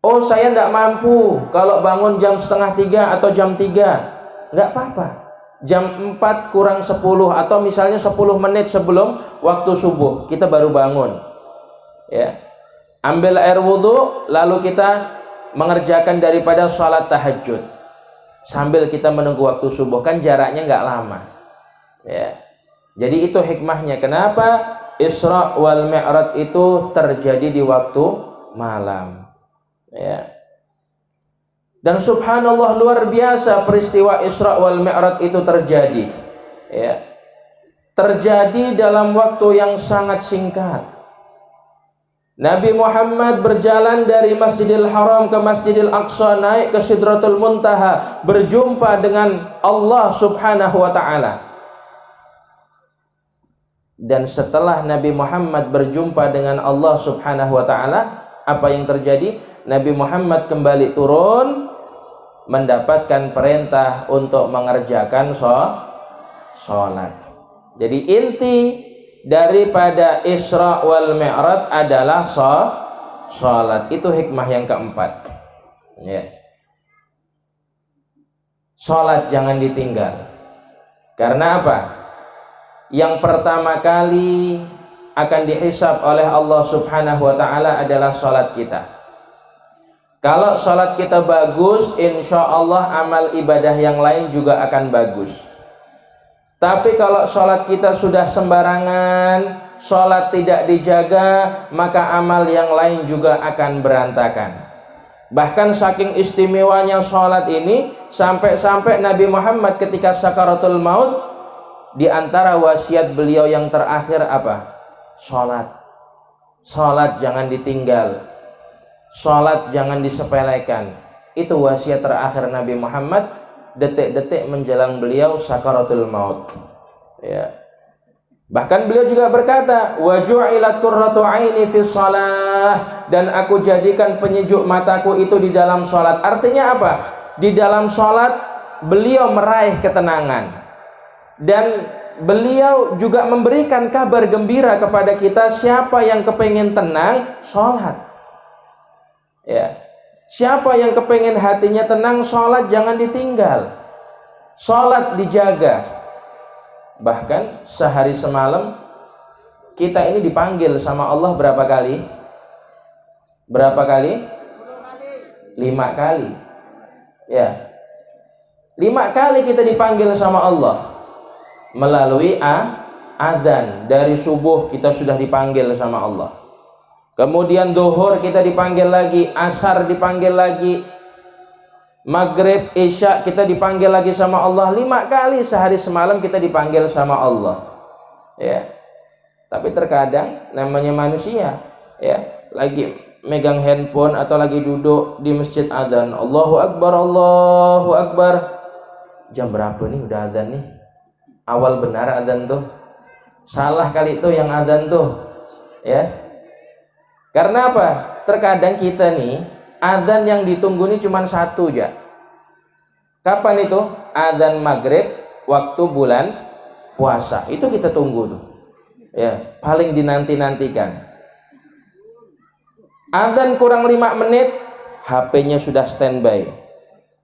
Oh, saya tidak mampu kalau bangun jam 2:30 atau jam 3, nggak apa-apa. Jam 4 kurang 10 atau misalnya 10 menit sebelum waktu subuh kita baru bangun. Ya, ambil air wudhu, lalu kita mengerjakan daripada sholat tahajud sambil kita menunggu waktu subuh, kan jaraknya nggak lama. Ya, jadi itu hikmahnya kenapa Isra wal Mi'raj itu terjadi di waktu malam. Ya. Dan subhanallah, luar biasa peristiwa Isra wal Mi'raj itu terjadi. Ya. Terjadi dalam waktu yang sangat singkat. Nabi Muhammad berjalan dari Masjidil Haram ke Masjidil Aqsa, naik ke Sidratul Muntaha, berjumpa dengan Allah Subhanahu wa ta'ala. Dan setelah Nabi Muhammad berjumpa dengan Allah Subhanahu wa ta'ala, apa yang terjadi? Nabi Muhammad kembali turun, mendapatkan perintah untuk mengerjakan sholat. Jadi inti daripada Isra wal Mi'raj adalah sholat. Itu hikmah yang keempat. Ya. Sholat jangan ditinggal. Karena apa? Yang pertama kali akan dihisab oleh Allah Subhanahu wa ta'ala adalah sholat kita. Kalau sholat kita bagus, insya Allah amal ibadah yang lain juga akan bagus. Tapi kalau sholat kita sudah sembarangan, sholat tidak dijaga, maka amal yang lain juga akan berantakan. Bahkan saking istimewanya sholat ini, sampai-sampai Nabi Muhammad ketika sakaratul maut, di antara wasiat beliau yang terakhir apa? Sholat. Sholat jangan ditinggal. Sholat jangan disepelekan. Itu wasiat terakhir Nabi Muhammad detik-detik menjelang beliau sakaratul maut. Ya. Bahkan beliau juga berkata, wa ju'ilat qurratu 'aini fi shalah, dan aku jadikan penyejuk mataku itu di dalam sholat. Artinya apa? Di dalam sholat beliau meraih ketenangan. Dan beliau juga memberikan kabar gembira kepada kita, siapa yang kepengen tenang, sholat. Ya. Siapa yang kepengen hatinya tenang, sholat jangan ditinggal. Sholat dijaga. Bahkan sehari semalam kita ini dipanggil sama Allah berapa kali? Berapa kali? 5 kali. Ya. 5 kali kita dipanggil sama Allah. Melalui azan dari subuh kita sudah dipanggil sama Allah. Kemudian duhur kita dipanggil lagi, asar dipanggil lagi, maghrib, isya kita dipanggil lagi sama Allah. 5 kali sehari semalam kita dipanggil sama Allah. Ya. Tapi terkadang namanya manusia, ya, lagi megang handphone atau lagi duduk di masjid adzan, Allahu Akbar, Allahu Akbar. Jam berapa nih udah adzan nih? Awal benar adzan tuh, salah kali itu yang adzan tuh, ya. Karena apa? Terkadang kita nih azan yang ditunggu ini cuma satu aja. Kapan itu? Azan maghrib waktu bulan puasa. Itu kita tunggu tuh. Ya, paling dinanti-nantikan. Azan kurang 5 menit, HP-nya sudah standby.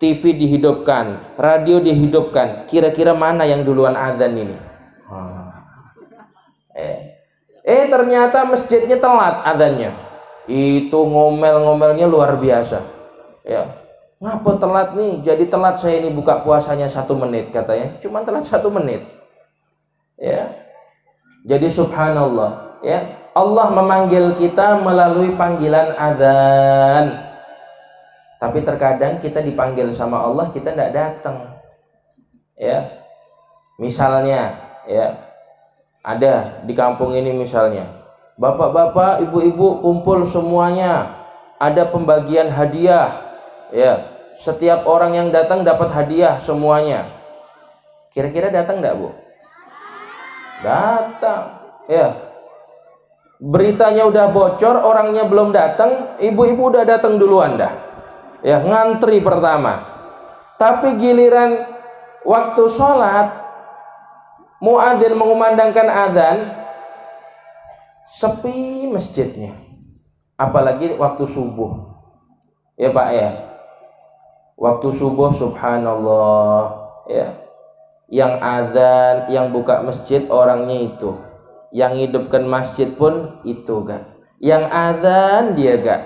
TV dihidupkan, radio dihidupkan. Kira-kira mana yang duluan azan ini? Ternyata masjidnya telat azannya. Itu ngomel-ngomelnya luar biasa. Ya, ngapa telat nih? Jadi telat saya ini buka puasanya 1 menit katanya. Cuma telat 1 menit. Ya. Jadi subhanallah, ya. Allah memanggil kita melalui panggilan azan. Tapi terkadang kita dipanggil sama Allah, kita tidak datang. Ya. Misalnya, ya. Ada di kampung ini misalnya, bapak-bapak, ibu-ibu kumpul semuanya, ada pembagian hadiah, ya, setiap orang yang datang dapat hadiah semuanya. Kira-kira datang enggak, Bu? Datang, ya. Beritanya udah bocor, orangnya belum datang, ibu-ibu udah datang duluan dah, ya, ngantri pertama. Tapi giliran waktu sholat, muadzin mengumandangkan azan, sepi masjidnya. Apalagi waktu subuh. Ya Pak ya. Waktu subuh subhanallah, ya. Yang azan, yang buka masjid orangnya itu. Yang hidupkan masjid pun itu gak. Yang azan dia gak.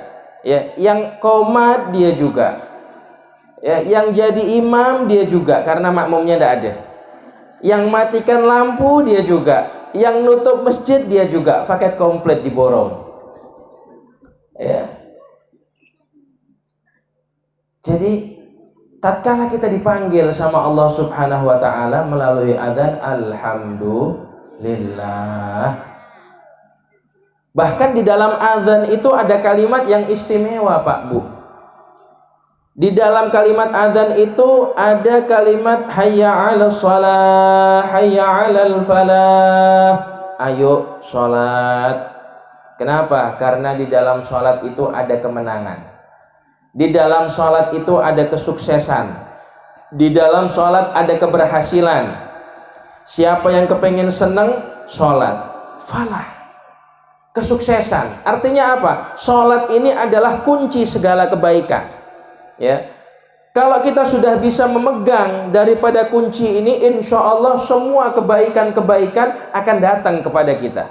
Ya, yang qomat dia juga. Ya, yang jadi imam dia juga karena makmumnya tidak ada. Yang matikan lampu dia juga, yang nutup masjid dia juga, paket komplit diborong. Ya. Jadi tatkala kita dipanggil sama Allah Subhanahu wa taala melalui adzan, alhamdulillah. Bahkan di dalam adzan itu ada kalimat yang istimewa, Pak, Bu. Di dalam kalimat adzan itu ada kalimat hayya 'alas shalah, hayya 'alal falah. Ayo salat. Kenapa? Karena di dalam salat itu ada kemenangan. Di dalam salat itu ada kesuksesan. Di dalam salat ada keberhasilan. Siapa yang kepengen senang, salat. Falah. Kesuksesan. Artinya apa? Salat ini adalah kunci segala kebaikan. Ya, kalau kita sudah bisa memegang daripada kunci ini, insya Allah semua kebaikan-kebaikan akan datang kepada kita.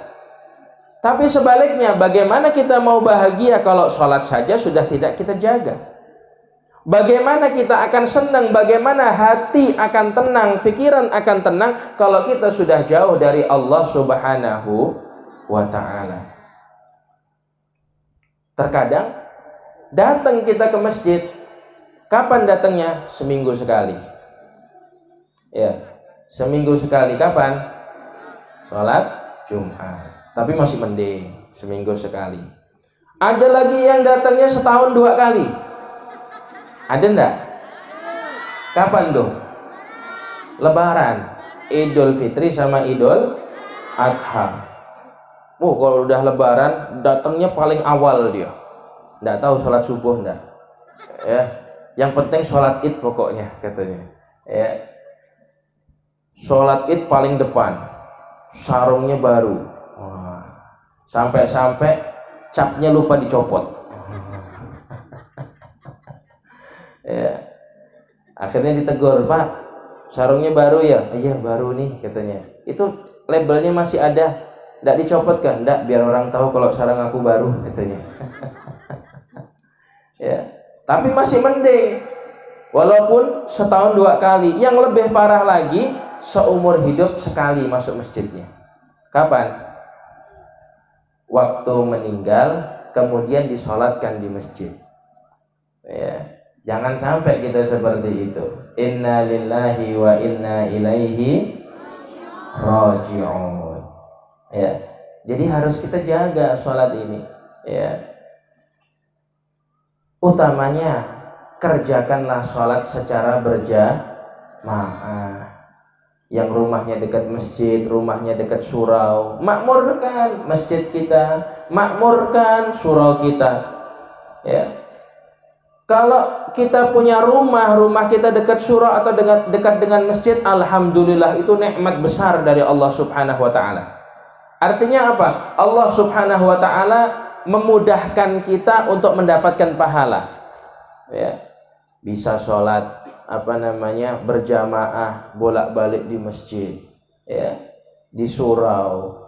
Tapi sebaliknya, bagaimana kita mau bahagia kalau sholat saja sudah tidak kita jaga? Bagaimana kita akan senang, bagaimana hati akan tenang, pikiran akan tenang kalau kita sudah jauh dari Allah Subhanahu wa ta'ala? Terkadang datang kita ke masjid. Kapan datangnya? Seminggu sekali. Ya, seminggu sekali. Kapan? Sholat Jumat. Tapi masih mending seminggu sekali. Ada lagi yang datangnya setahun 2 kali. Ada enggak? Kapan tuh? Lebaran, Idul Fitri sama Idul Adha. Oh, kalau udah Lebaran datangnya paling awal dia. Enggak tahu sholat subuh enggak? Ya. Yang penting sholat id pokoknya katanya. Ya. Sholat id paling depan, sarungnya baru. Sampai-sampai capnya lupa dicopot. Ya. Akhirnya ditegur, Pak, sarungnya baru ya? Iya baru nih katanya. Itu labelnya masih ada, tidak dicopot kan? Tidak, biar orang tahu kalau sarung aku baru katanya. Ya. Tapi masih mending, walaupun setahun 2 kali. Yang lebih parah lagi, seumur hidup sekali masuk masjidnya. Kapan? Waktu meninggal, kemudian disolatkan di masjid. Ya, jangan sampai kita seperti itu. Inna lillahi wa inna ilaihi raji'un. Ya, jadi harus kita jaga sholat ini. Ya. Utamanya kerjakanlah sholat secara berjamaah. yang rumahnya dekat masjid, rumahnya dekat surau, makmurkan masjid kita, makmurkan surau kita. Ya. Kalau kita punya rumah kita dekat surau atau dekat dengan masjid, alhamdulillah itu nikmat besar dari Allah Subhanahu wa taala. Artinya apa? Allah Subhanahu wa taala memudahkan kita untuk mendapatkan pahala. Ya. Bisa sholat berjamaah bolak-balik di masjid, ya, di surau.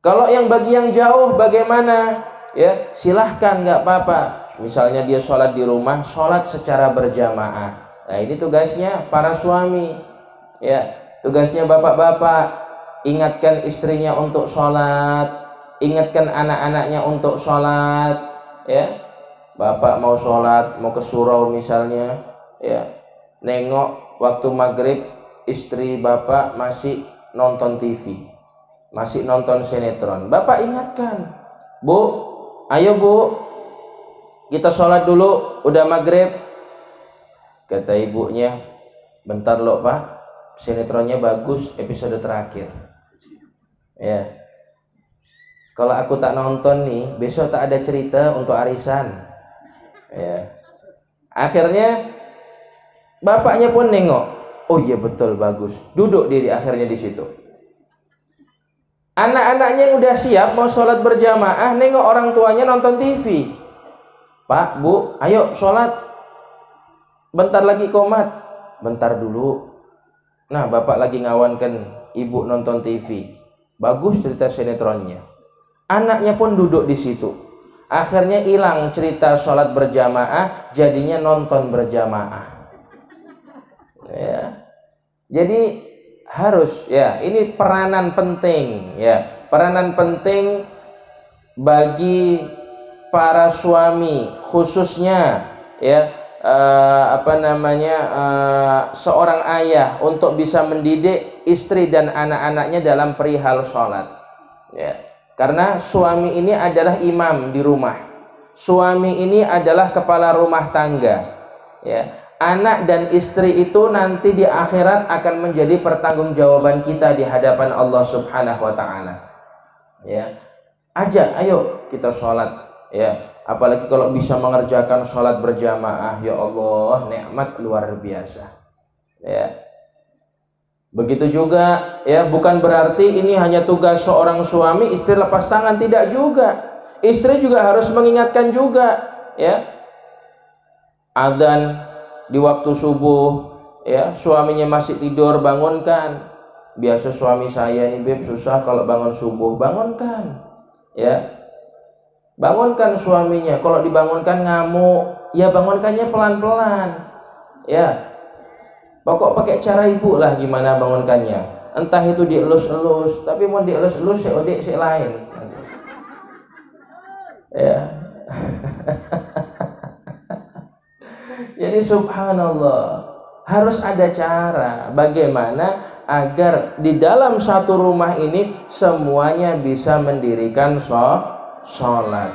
Kalau bagi yang jauh bagaimana? Ya, silahkan, nggak apa-apa. Misalnya dia sholat di rumah, sholat secara berjamaah. Nah, ini tugasnya para suami, ya, tugasnya bapak-bapak, ingatkan istrinya untuk sholat, ingatkan anak-anaknya untuk sholat, ya. Bapak mau sholat, mau ke surau misalnya, ya, nengok waktu maghrib istri bapak masih nonton TV, masih nonton sinetron. Bapak ingatkan, Bu, ayo Bu, kita sholat dulu, udah maghrib. Kata ibunya, bentar loh Pak, sinetronnya bagus, episode terakhir. Ya, kalau aku tak nonton nih, besok tak ada cerita untuk arisan. Ya. Akhirnya bapaknya pun nengok, oh iya betul, bagus, duduk dia akhirnya di situ. Anak-anaknya yang udah siap mau sholat berjamaah, nengok orang tuanya nonton TV. Pak, Bu, ayo sholat, bentar lagi qomat. Bentar dulu. Nah, bapak lagi ngawankan ibu nonton TV, bagus cerita sinetronnya. Anaknya pun duduk di situ. Akhirnya hilang cerita sholat berjamaah, jadinya nonton berjamaah. Ya. Jadi harus, ya, ini peranan penting, ya, peranan penting bagi para suami, khususnya, ya, seorang ayah untuk bisa mendidik istri dan anak-anaknya dalam perihal sholat. Ya. Karena suami ini adalah imam di rumah. Suami ini adalah kepala rumah tangga. Ya. Anak dan istri itu nanti di akhirat akan menjadi pertanggungjawaban kita di hadapan Allah Subhanahu wa taala. Ya. Ajak, ayo kita sholat. Ya. Apalagi kalau bisa mengerjakan sholat berjamaah, ya Allah, nikmat luar biasa. Ya. Begitu juga, ya, bukan berarti ini hanya tugas seorang suami, istri lepas tangan, tidak juga. Istri juga harus mengingatkan juga, ya. Adzan di waktu subuh, ya, suaminya masih tidur, bangunkan. Biasa suami saya ini, Beb, susah kalau bangun subuh, bangunkan. Ya. Bangunkan suaminya. Kalau dibangunkan ngamuk, ya bangunkannya pelan-pelan. Ya. Pokok pakai cara ibu lah gimana bangunkannya. Entah itu dielus-elus, tapi mau dielus-elus seodik si lain. Ya. Jadi subhanallah, harus ada cara bagaimana agar di dalam satu rumah ini semuanya bisa mendirikan sholat.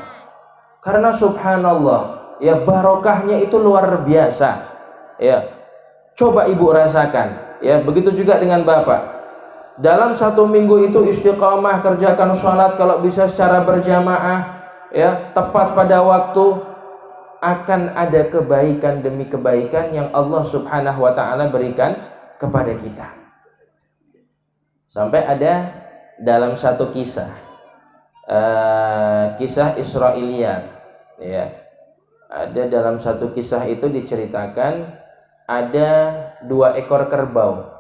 Karena subhanallah, ya, barokahnya itu luar biasa. Ya. Coba ibu rasakan, ya, begitu juga dengan bapak. Dalam satu minggu itu istiqamah kerjakan sholat, kalau bisa secara berjamaah, ya, tepat pada waktu, akan ada kebaikan demi kebaikan yang Allah Subhanahu wa taala berikan kepada kita. Sampai ada dalam satu kisah, kisah Israiliyat, ya, ada dalam satu kisah itu diceritakan ada 2 ekor kerbau,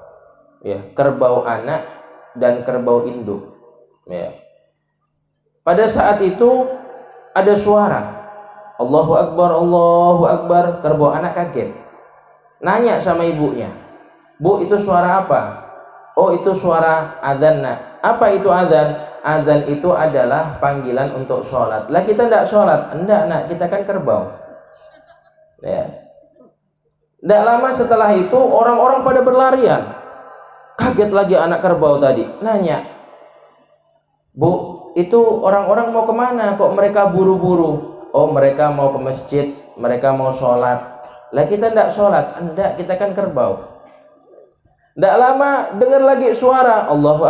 ya, kerbau anak dan kerbau induk. Ya. Pada saat itu ada suara, Allahu Akbar, Allahu Akbar. Kerbau anak kaget, nanya sama ibunya, Bu, itu suara apa? Oh, itu suara adzan, Nak. Apa itu adzan? Adzan itu adalah panggilan untuk sholat. Lah kita tidak sholat. Enggak, Nak, kita kan kerbau. Ya. Tidak lama setelah itu orang-orang pada berlarian. Kaget lagi anak kerbau tadi, nanya, Bu, itu orang-orang mau kemana? Kok mereka buru-buru? Oh, mereka mau ke masjid, mereka mau sholat. Lah kita tidak sholat. Enggak, kita kan kerbau. Tidak lama dengar lagi suara Allahu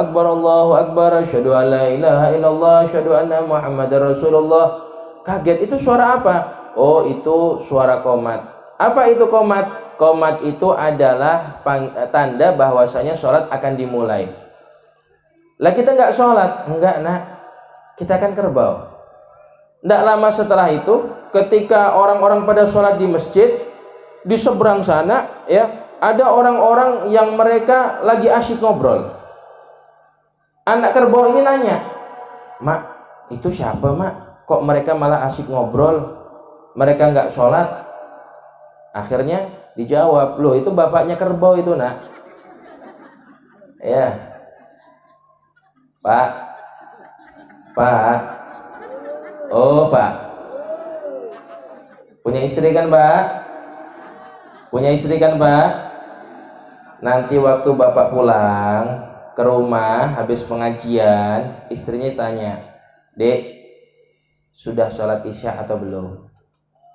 Akbar, asyhadu an la ilaha illallah, asyhadu anna Muhammadar Rasulullah. Kaget, itu suara apa? Oh, itu suara qomat. Apa itu qomat? Qomat itu adalah tanda bahwasanya sholat akan dimulai. Lah kita nggak sholat, enggak nak, kita akan kerbau. Tidak lama setelah itu, ketika orang-orang pada sholat di masjid, di seberang sana, ya, ada orang-orang yang mereka lagi asyik ngobrol. Anak kerbau ini nanya, "Mak, itu siapa mak? Kok mereka malah asyik ngobrol? Mereka nggak sholat?" Akhirnya dijawab, "Loh, itu bapaknya kerbau itu nak." Ya, Pak, oh Pak, punya istri kan Pak? Punya istri kan Pak? Nanti waktu bapak pulang ke rumah habis pengajian, istrinya tanya, "Dek, sudah sholat isya atau belum?"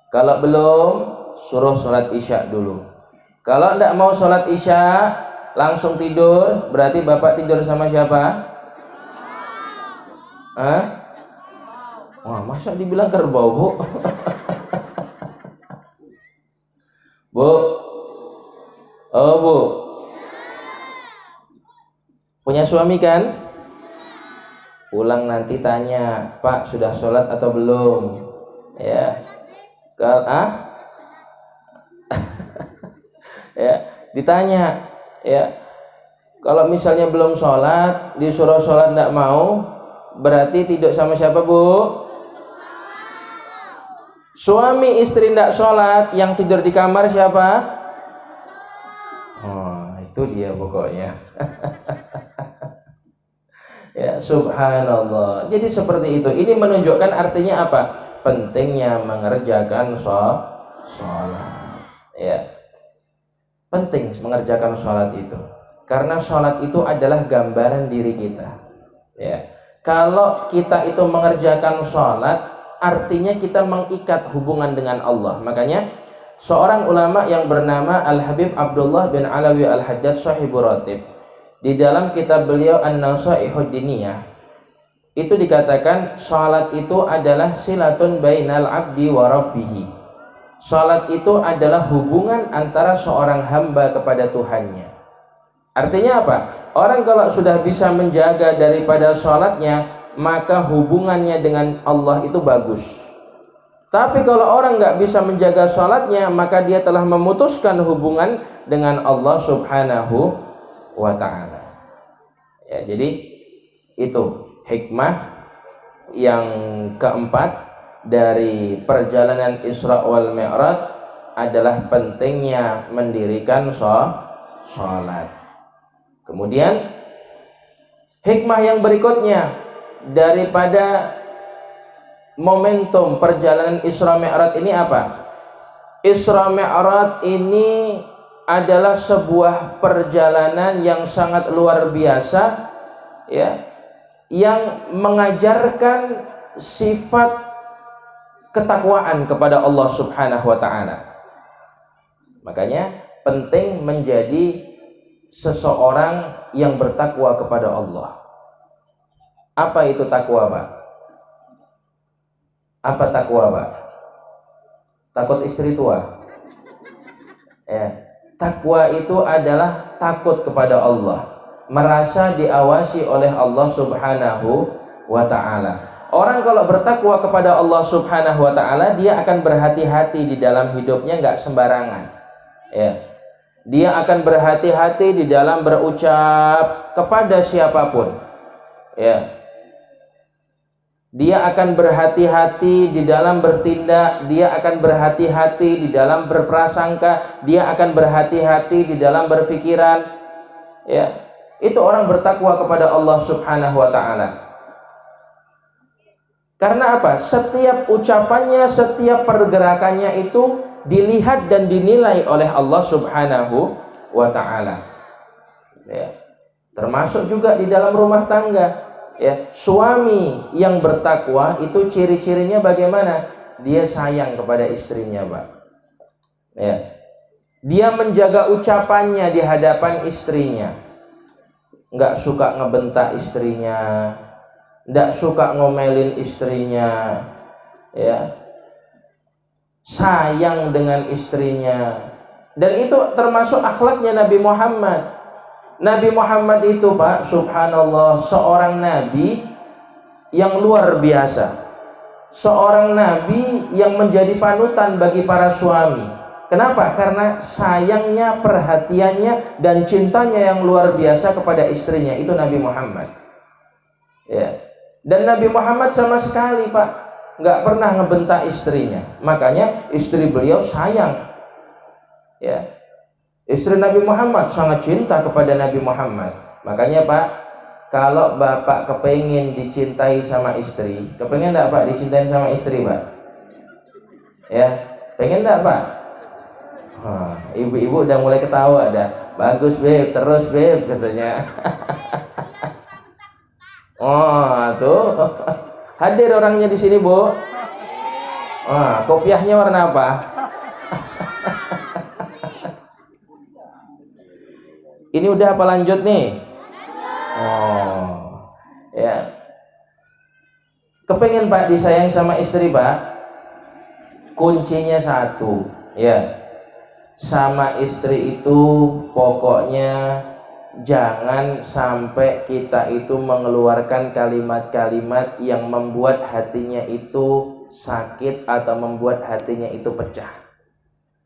Kalau belum, suruh sholat isya dulu. Kalau tidak mau sholat isya, langsung tidur. Berarti bapak tidur sama siapa? Hah? Wah, masa dibilang kerbau, Bu? Bu, oh Bu, punya suami kan? Pulang nanti tanya, "Pak, sudah sholat atau belum?" Ya, ya, ditanya, ya. Kalau misalnya belum sholat, disuruh sholat tidak mau, berarti tidur sama siapa Bu? Suami istri tidak sholat, yang tidur di kamar siapa? Oh, itu dia pokoknya. Ya, subhanallah. Jadi seperti itu. Ini menunjukkan artinya apa? Pentingnya mengerjakan sholat. Ya, penting mengerjakan sholat itu. Karena sholat itu adalah gambaran diri kita. Ya, kalau kita itu mengerjakan sholat, artinya kita mengikat hubungan dengan Allah. Makanya seorang ulama yang bernama Al-Habib Abdullah bin Alawi Al-Haddad Shahibur Ratib, di dalam kitab beliau An-Nasaihud Diniyah, itu dikatakan salat itu adalah silatun bainal abdi wa rabbih. Salat itu adalah hubungan antara seorang hamba kepada Tuhannya. Artinya apa? Orang kalau sudah bisa menjaga daripada salatnya, maka hubungannya dengan Allah itu bagus. Tapi kalau orang nggak bisa menjaga salatnya, maka dia telah memutuskan hubungan dengan Allah Subhanahu wa ta'ala. Ya, jadi itu hikmah yang keempat dari perjalanan Isra wal Mi'raj adalah pentingnya mendirikan sholat. Kemudian hikmah yang berikutnya daripada momentum perjalanan Isra Mi'raj ini apa? Isra Mi'raj ini adalah sebuah perjalanan yang sangat luar biasa, ya, yang mengajarkan sifat ketakwaan kepada Allah Subhanahu wa ta'ala. Makanya penting menjadi seseorang yang bertakwa kepada Allah. Apa itu takwa, Pak? Apa takwa, Pak? Takut istri tua? Ya. Takwa itu adalah takut kepada Allah, merasa diawasi oleh Allah Subhanahu wa ta'ala. Orang kalau bertakwa kepada Allah Subhanahu wa ta'ala, dia akan berhati-hati di dalam hidupnya, nggak sembarangan. Ya. Dia akan berhati-hati di dalam berucap kepada siapapun. Ya. Dia akan berhati-hati di dalam bertindak, dia akan berhati-hati di dalam berprasangka, dia akan berhati-hati di dalam berfikiran. Ya, itu orang bertakwa kepada Allah Subhanahu wa ta'ala. Karena apa? Setiap ucapannya, setiap pergerakannya itu dilihat dan dinilai oleh Allah Subhanahu wa ta'ala. Ya. Termasuk juga di dalam rumah tangga. Ya, suami yang bertakwa itu ciri-cirinya bagaimana? Dia sayang kepada istrinya, Pak. Ya. Dia menjaga ucapannya di hadapan istrinya. Nggak suka ngebentak istrinya, nggak suka ngomelin istrinya, ya. Sayang dengan istrinya. Dan itu termasuk akhlaknya Nabi Muhammad. Nabi Muhammad itu, Pak, subhanallah, seorang nabi yang luar biasa. Seorang nabi yang menjadi panutan bagi para suami. Kenapa? Karena sayangnya, perhatiannya, dan cintanya yang luar biasa kepada istrinya. Itu Nabi Muhammad, ya. Dan Nabi Muhammad sama sekali, Pak, nggak pernah ngebentak istrinya. Makanya istri beliau sayang, ya. Istri Nabi Muhammad sangat cinta kepada Nabi Muhammad. Makanya, Pak, kalau Bapak kepengen dicintai sama istri, kepengen enggak, Pak, dicintai sama istri, Pak? Ya, pengen enggak, Pak? Ibu-ibu udah mulai ketawa dah. Bagus, Beb, terus, Beb, katanya. Oh, tuh. Hadir orangnya di sini, Bu. Kopiahnya warna apa? Ini udah apa lanjut nih? Ya. Kepengen, Pak, disayang sama istri, Pak? Kuncinya satu, ya. Sama istri itu pokoknya jangan sampai kita itu mengeluarkan kalimat-kalimat yang membuat hatinya itu sakit atau membuat hatinya itu pecah,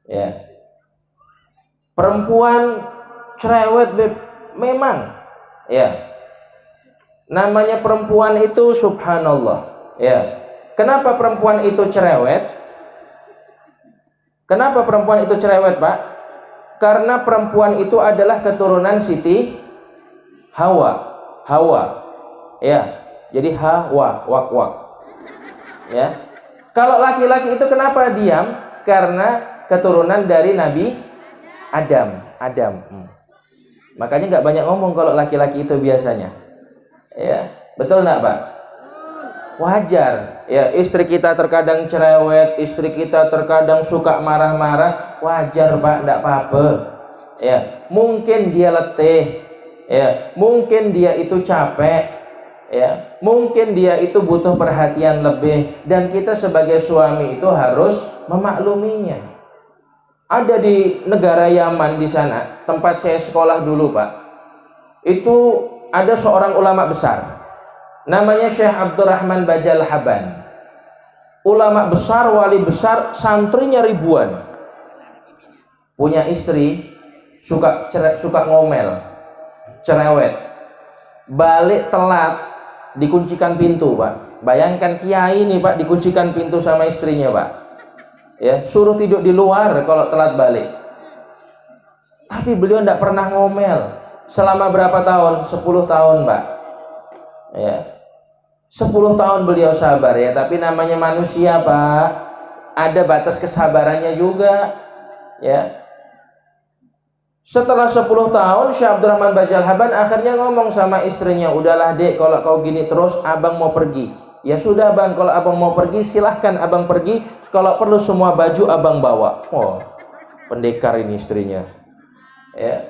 ya. Perempuan cerewet, Beb, memang, ya. Namanya perempuan itu subhanallah, ya. Kenapa perempuan itu cerewet? Kenapa perempuan itu cerewet, Pak? Karena perempuan itu adalah keturunan Siti Hawa. Ya. Jadi Hawa, wak. Ya. Kalau laki-laki itu kenapa diam? Karena keturunan dari Nabi Adam. Makanya nggak banyak ngomong kalau laki-laki itu biasanya. Ya, betul nggak, Pak? Wajar, ya. Istri kita terkadang cerewet, istri kita terkadang suka marah-marah, wajar, Pak, enggak apa-apa, ya. Mungkin dia letih, ya. Mungkin dia itu capek, ya. Mungkin dia itu butuh perhatian lebih, dan kita sebagai suami itu harus memakluminya. Ada di negara Yaman di sana, tempat saya sekolah dulu, Pak. Itu ada seorang ulama besar. Namanya Syekh Abdurrahman Bajal Haban. Ulama besar, wali besar, santrinya ribuan. Punya istri suka ngomel, cerewet. Balik telat, dikuncikan pintu, Pak. Bayangkan kiai nih, Pak, dikuncikan pintu sama istrinya, Pak. Ya, suruh tidur di luar kalau telat balik. Tapi beliau tidak pernah ngomel. Selama berapa tahun? 10 tahun, Pak. Ya, 10 tahun beliau sabar, ya. Tapi namanya manusia, Pak, ada batas kesabarannya juga, ya. Setelah 10 tahun Syekh Abdurrahman Bajal Haban akhirnya ngomong sama istrinya, udahlah, Dek, kalau kau gini terus abang mau pergi. Ya sudah, Bang, kalau abang mau pergi silahkan abang pergi, kalau perlu semua baju abang bawa. Oh, pendekar ini istrinya, ya.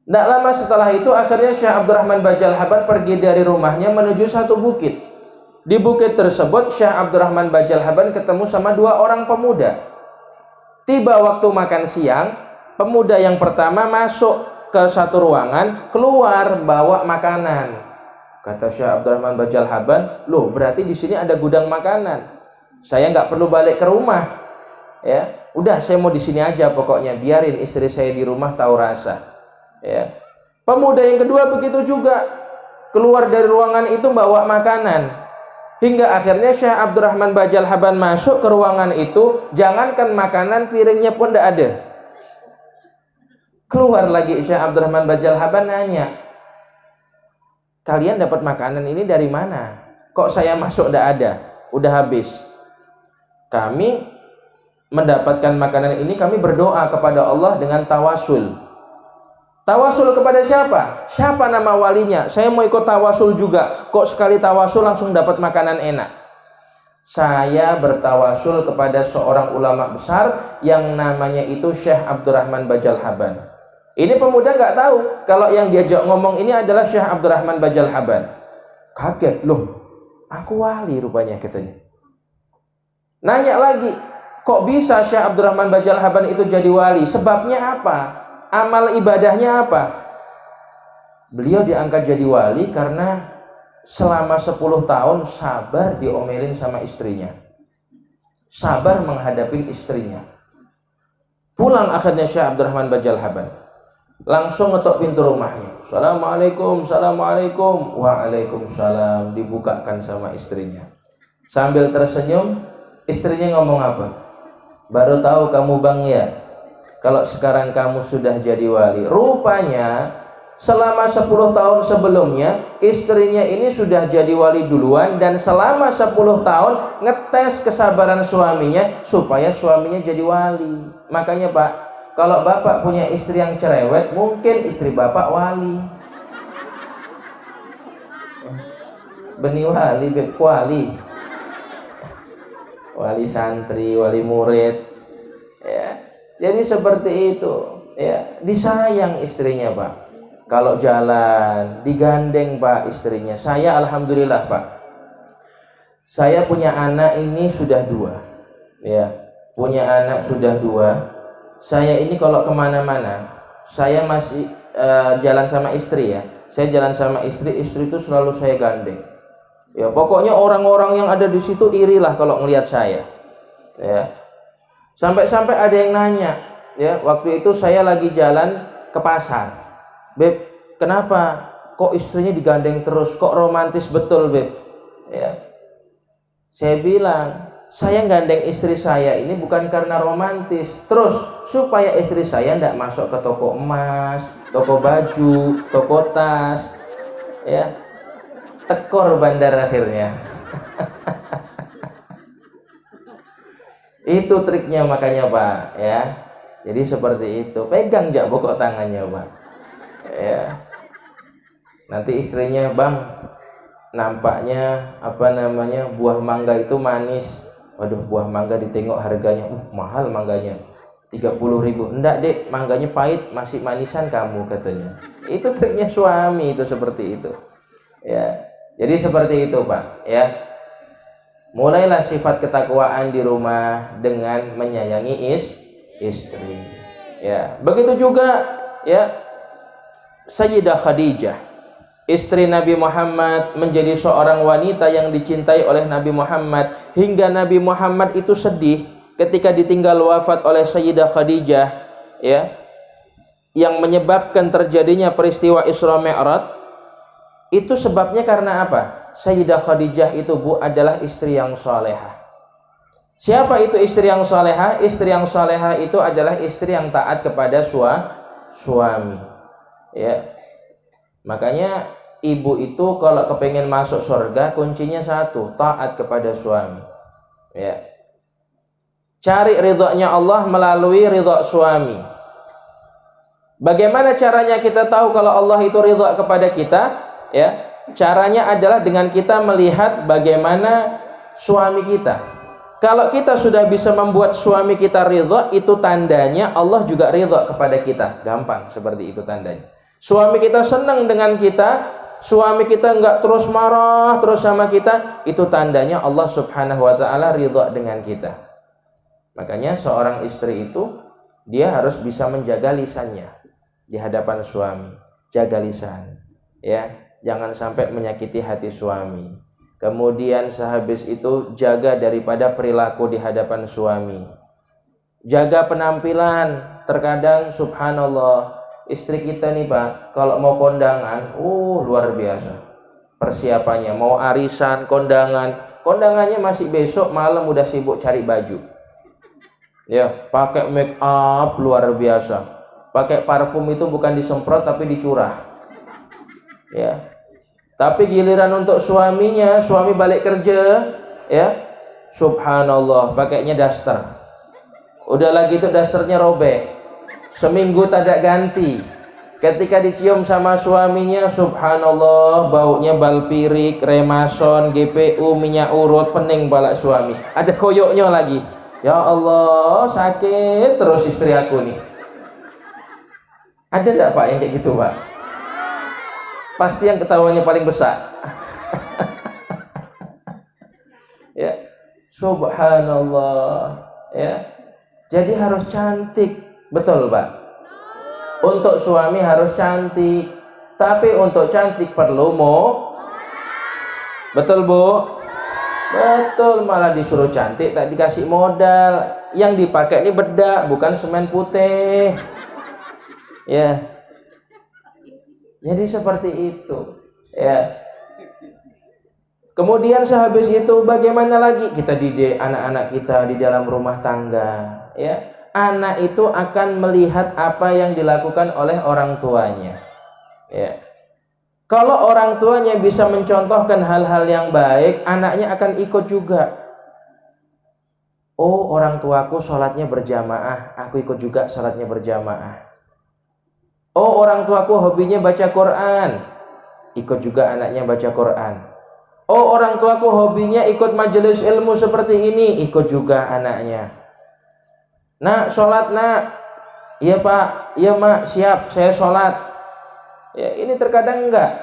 Tidak lama setelah itu akhirnya Syekh Abdurrahman Bajal Haban pergi dari rumahnya menuju satu bukit. Di bukit tersebut Syekh Abdurrahman Bajal Haban ketemu sama 2 orang pemuda. Tiba waktu makan siang, pemuda yang pertama masuk ke satu ruangan, keluar bawa makanan. Kata Syekh Abdurrahman Bajal Haban, loh, berarti di sini ada gudang makanan. Saya nggak perlu balik ke rumah, ya. Udah, saya mau di sini aja pokoknya, biarin istri saya di rumah tahu rasa. Ya. Pemuda yang kedua begitu juga, keluar dari ruangan itu bawa makanan. Hingga akhirnya Syekh Abdurrahman Bajal Haban masuk ke ruangan itu, jangankan makanan, piringnya pun tidak ada. Keluar lagi Syekh Abdurrahman Bajal Haban nanya, kalian dapat makanan ini dari mana? Kok saya masuk tidak ada, udah habis. Kami mendapatkan makanan ini, kami berdoa kepada Allah dengan tawasul. Tawasul kepada siapa? Siapa nama walinya? Saya mau ikut tawasul juga. Kok sekali tawasul langsung dapat makanan enak? Saya bertawasul kepada seorang ulama besar yang namanya itu Syekh Abdurrahman Bajal Haban. Ini pemuda nggak tahu kalau yang diajak ngomong ini adalah Syekh Abdurrahman Bajal Haban. Kaget, loh, aku wali rupanya katanya. Nanya lagi, kok bisa Syekh Abdurrahman Bajal Haban itu jadi wali? Sebabnya apa? Amal ibadahnya apa? Beliau diangkat jadi wali karena selama 10 tahun sabar diomelin sama istrinya, sabar menghadapi istrinya. Pulang akhirnya Syekh Abdurrahman Bajal Haban, langsung ngetok pintu rumahnya. Assalamualaikum, assalamualaikum. Waalaikumsalam. Dibukakan sama istrinya. Sambil tersenyum, istrinya ngomong apa? Baru tahu kamu bang ya, kalau sekarang kamu sudah jadi wali. Rupanya selama 10 tahun sebelumnya istrinya ini sudah jadi wali duluan, dan selama 10 tahun ngetes kesabaran suaminya supaya suaminya jadi wali. Makanya Pak, kalau Bapak punya istri yang cerewet, mungkin istri Bapak wali. Benih wali, wali santri, wali murid, ya. Jadi seperti itu, ya. Disayang istrinya Pak. Kalau jalan digandeng Pak istrinya. Saya alhamdulillah Pak, saya punya anak ini sudah 2, ya, punya anak sudah 2. Saya ini kalau kemana-mana saya masih jalan sama istri ya. Saya jalan sama istri itu selalu saya gandeng. Ya pokoknya orang-orang yang ada di situ irilah kalau ngelihat saya. Ya. Sampai-sampai ada yang nanya, ya, waktu itu saya lagi jalan ke pasar. Beb, kenapa kok istrinya digandeng terus? Kok romantis betul, Beb? Ya. Saya bilang, saya gandeng istri saya ini bukan karena romantis. Terus, supaya istri saya tidak masuk ke toko emas, toko baju, toko tas. Ya. Tekor bandar akhirnya. Itu triknya makanya, Pak, ya. Jadi seperti itu. Pegang jak pokok tangannya, Pak. Ya, nanti istrinya, bang, nampaknya buah mangga itu manis. Waduh, buah mangga ditengok harganya, mahal mangganya, 30.000. Enggak dek, mangganya pahit, masih manisan kamu katanya. Itu triknya suami itu seperti itu. Ya, jadi seperti itu Pak. Ya, mulailah sifat ketakwaan di rumah dengan menyayangi istri. Ya, begitu juga ya. Sayyidah Khadijah, istri Nabi Muhammad, menjadi seorang wanita yang dicintai oleh Nabi Muhammad, hingga Nabi Muhammad itu sedih ketika ditinggal wafat oleh Sayyidah Khadijah, ya, yang menyebabkan terjadinya peristiwa Isra Mi'raj. Itu sebabnya karena apa? Sayyidah Khadijah itu Bu adalah istri yang salehah. Siapa itu istri yang salehah? Istri yang salehah itu adalah istri yang taat kepada suami. Ya, makanya ibu itu kalau kepengen masuk surga kuncinya satu, taat kepada suami. Ya, cari ridhonya Allah melalui ridho suami. Bagaimana caranya kita tahu kalau Allah itu ridho kepada kita? Ya, caranya adalah dengan kita melihat bagaimana suami kita. Kalau kita sudah bisa membuat suami kita ridho, itu tandanya Allah juga ridho kepada kita. Gampang seperti itu tandanya. Suami kita senang dengan kita, suami kita enggak terus marah terus sama kita, itu tandanya Allah Subhanahu wa taala ridha dengan kita. Makanya seorang istri itu dia harus bisa menjaga lisannya di hadapan suami. Jaga lisan, ya, jangan sampai menyakiti hati suami. Kemudian sehabis itu jaga daripada perilaku di hadapan suami. Jaga penampilan. Terkadang subhanallah, istri kita nih Pak, kalau mau kondangan, luar biasa persiapannya. Mau arisan, kondangannya masih besok malam udah sibuk cari baju. Ya, pakai make up luar biasa. Pakai parfum itu bukan disemprot tapi dicurah. Ya. Tapi giliran untuk suaminya, suami balik kerja, ya, subhanallah, pakainya daster. Udah lagi itu dasternya robek. Seminggu tak ada ganti, Ketika dicium sama suaminya, subhanallah, baunya balpirik, remason, GPU, minyak urut, pening balak suami. Ada koyoknya lagi. Ya Allah, sakit terus istri aku nih. Ada enggak Pak yang kayak gitu, Pak? Pasti yang ketawanya paling besar. Ya, subhanallah. Ya. Jadi harus cantik, betul, Pak? Untuk suami harus cantik, tapi untuk cantik perlu betul, Bu? Betul, malah disuruh cantik tak dikasih modal. Yang dipakai ini bedak, bukan semen putih. Ya. Jadi seperti itu. Ya. Kemudian sehabis itu bagaimana lagi? Kita didik anak-anak kita di dalam rumah tangga, ya. Anak itu akan melihat apa yang dilakukan oleh orang tuanya. Ya. Kalau orang tuanya bisa mencontohkan hal-hal yang baik, anaknya akan ikut juga. Oh, orang tuaku sholatnya berjamaah, aku ikut juga sholatnya berjamaah. Oh, orang tuaku hobinya baca Quran, ikut juga anaknya baca Quran. Oh, orang tuaku hobinya ikut majelis ilmu seperti ini, ikut juga anaknya. Nak, sholat nak. Iya Pak, iya Mak, siap, saya sholat. Ya, ini terkadang enggak.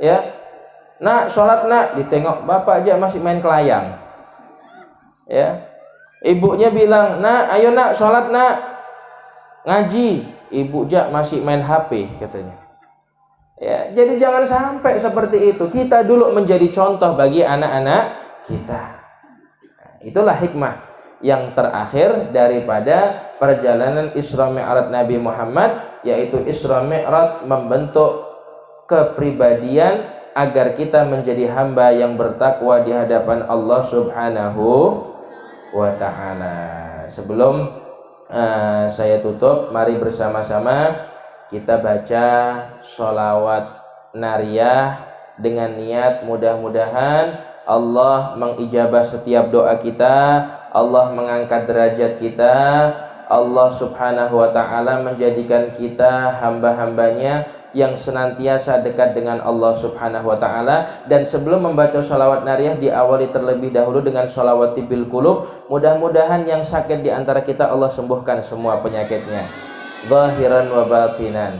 Ya, nak, sholat nak, ditengok bapak aja masih main kelayang. Ya, ibunya bilang, nak, ayo nak, sholat nak, ngaji. Ibu aja masih main HP katanya. Ya, jadi jangan sampai seperti itu. Kita dulu menjadi contoh bagi anak-anak kita. Nah, itulah hikmah yang terakhir daripada perjalanan Isra Mi'raj Nabi Muhammad, yaitu Isra Mi'raj membentuk kepribadian agar kita menjadi hamba yang bertakwa di hadapan Allah Subhanahu wa ta'ala. Sebelum saya tutup, mari bersama-sama kita baca sholawat nariyah dengan niat mudah-mudahan Allah mengijabah setiap doa kita, Allah mengangkat derajat kita, Allah Subhanahu wa ta'ala menjadikan kita hamba-hambanya yang senantiasa dekat dengan Allah Subhanahu wa ta'ala. Dan sebelum membaca sholawat nariyah, diawali terlebih dahulu dengan sholawat tibil qulub. Mudah-mudahan yang sakit di antara kita Allah sembuhkan semua penyakitnya, zahiran wa batinan.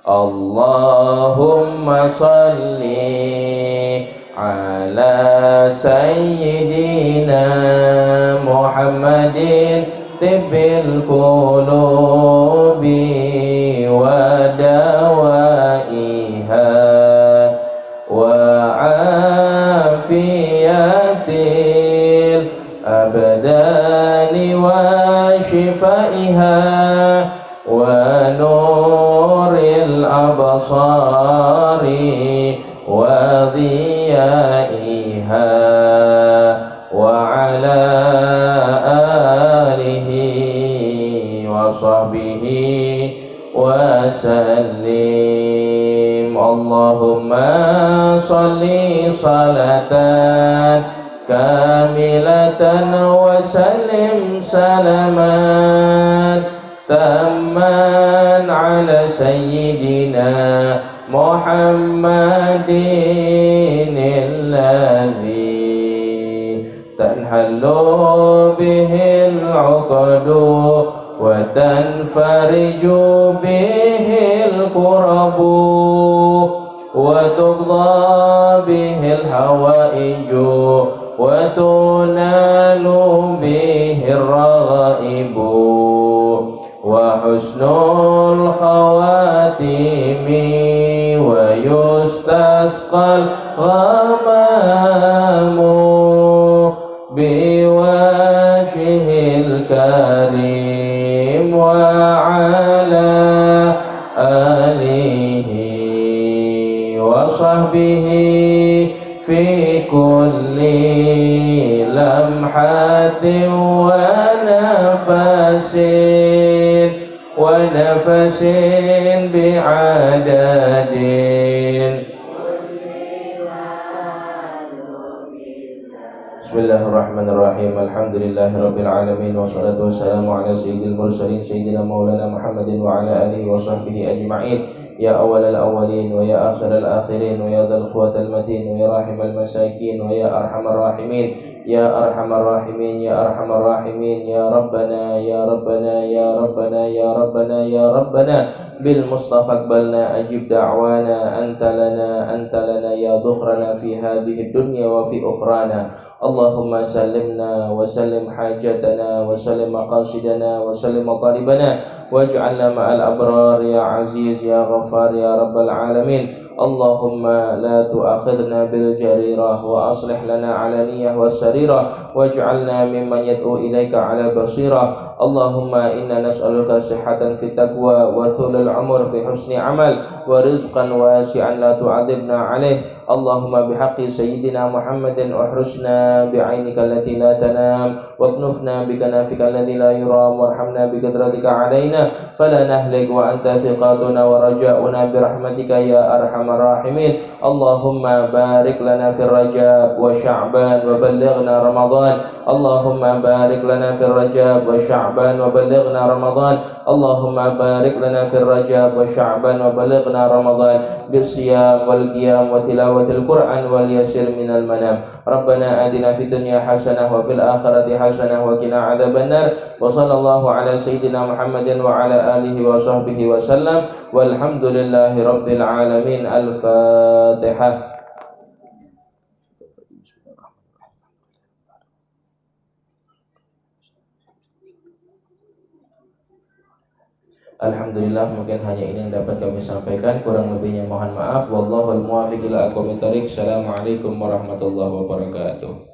Allahumma salli ala sayyidina Muhammadin tibbil qulubi wa dawaiha wa afiyatil abdani wa shifaiha wa nuril absari wa dhiyaiha wa ala alihi wa sahbihi wa sallim. Allahumma salli salatan kamilatan wa sallim salaman tamman ala sayyidina Muhammadin alladhi tanhallu bihil uqadu wa tanfariju bihil kurabu wa tuqda bihil hawaiju wa tunalu bihil raghaibu wa husnul khawatimi wa yustasqal ghamamu biwajhil karim wa ala alihi wa sahbihi fi kulli lamhatin wa nafasin wa nafasin bi'adadin. Bismillahirrahmanirrahim. Alhamdulillahirabbil alamin wassalatu wassalamu ala sayyidil mursalin sayyidina maulana Muhammadin wa ala alihi wa sahbihi ajma'in. يا أول الأولين ويا آخر الآخرين ويا ذا القوة المتين ويا راحم المساكين ويا أرحم الراحمين يا أرحم الراحمين يا أرحم الراحمين يا ربنا يا ربنا يا ربنا يا ربنا يا ربنا بالمصطفى اقبلنا أجب دعوانا أنت لنا يا ذخرنا في هذه الدنيا وفي أخرانا. اللهم سلمنا وسلم حاجتنا وسلم مقاصدنا وسلم مطالبنا واجعلنا مع الأبرار يا عزيز يا غفار يا رب العالمين. اللهم لا تؤاخذنا بالجريرة وأصلح لنا علانية والسريرة واجعلنا ممن يدعو إليك على بصيرة. اللهم إنا نسألك صحة في التقوى وطول العمر في حسن عمل ورزقا واسعا لا تعذبنا عليه. اللهم بحق سيدنا محمد احرسنا بعينك التي لا تنام واكنفنا بكنافك الذي لا يرام وارحمنا بقدرتك علينا فلا نهلك وأنت ثقاتنا ورجاؤنا برحمتك يا أرحم الراحمين. اللهم بارك لنا في الرجاب وشعبان وبلغنا رمضان. اللهم بارك لنا في الرجاب وشعبان وبلغنا رمضان. اللهم بارك لنا في الرجاب وشعبان وبلغنا رمضان بالصيام والقيام وتلاوة القرآن واليسير من المنام. ربنا آتنا في الدنيا حسنة وفي الآخرة حسنة وقنا عذاب النار. وصلى الله على سيدنا محمد وعلى آله وصحبه وسلم والحمد لله رب العالمين. الفاتحة. Alhamdulillah, mungkin hanya ini yang dapat kami sampaikan, kurang lebihnya mohon maaf. Wallahul muwaffiq ila aqwamit thoriq. Assalamualaikum warahmatullahi wabarakatuh.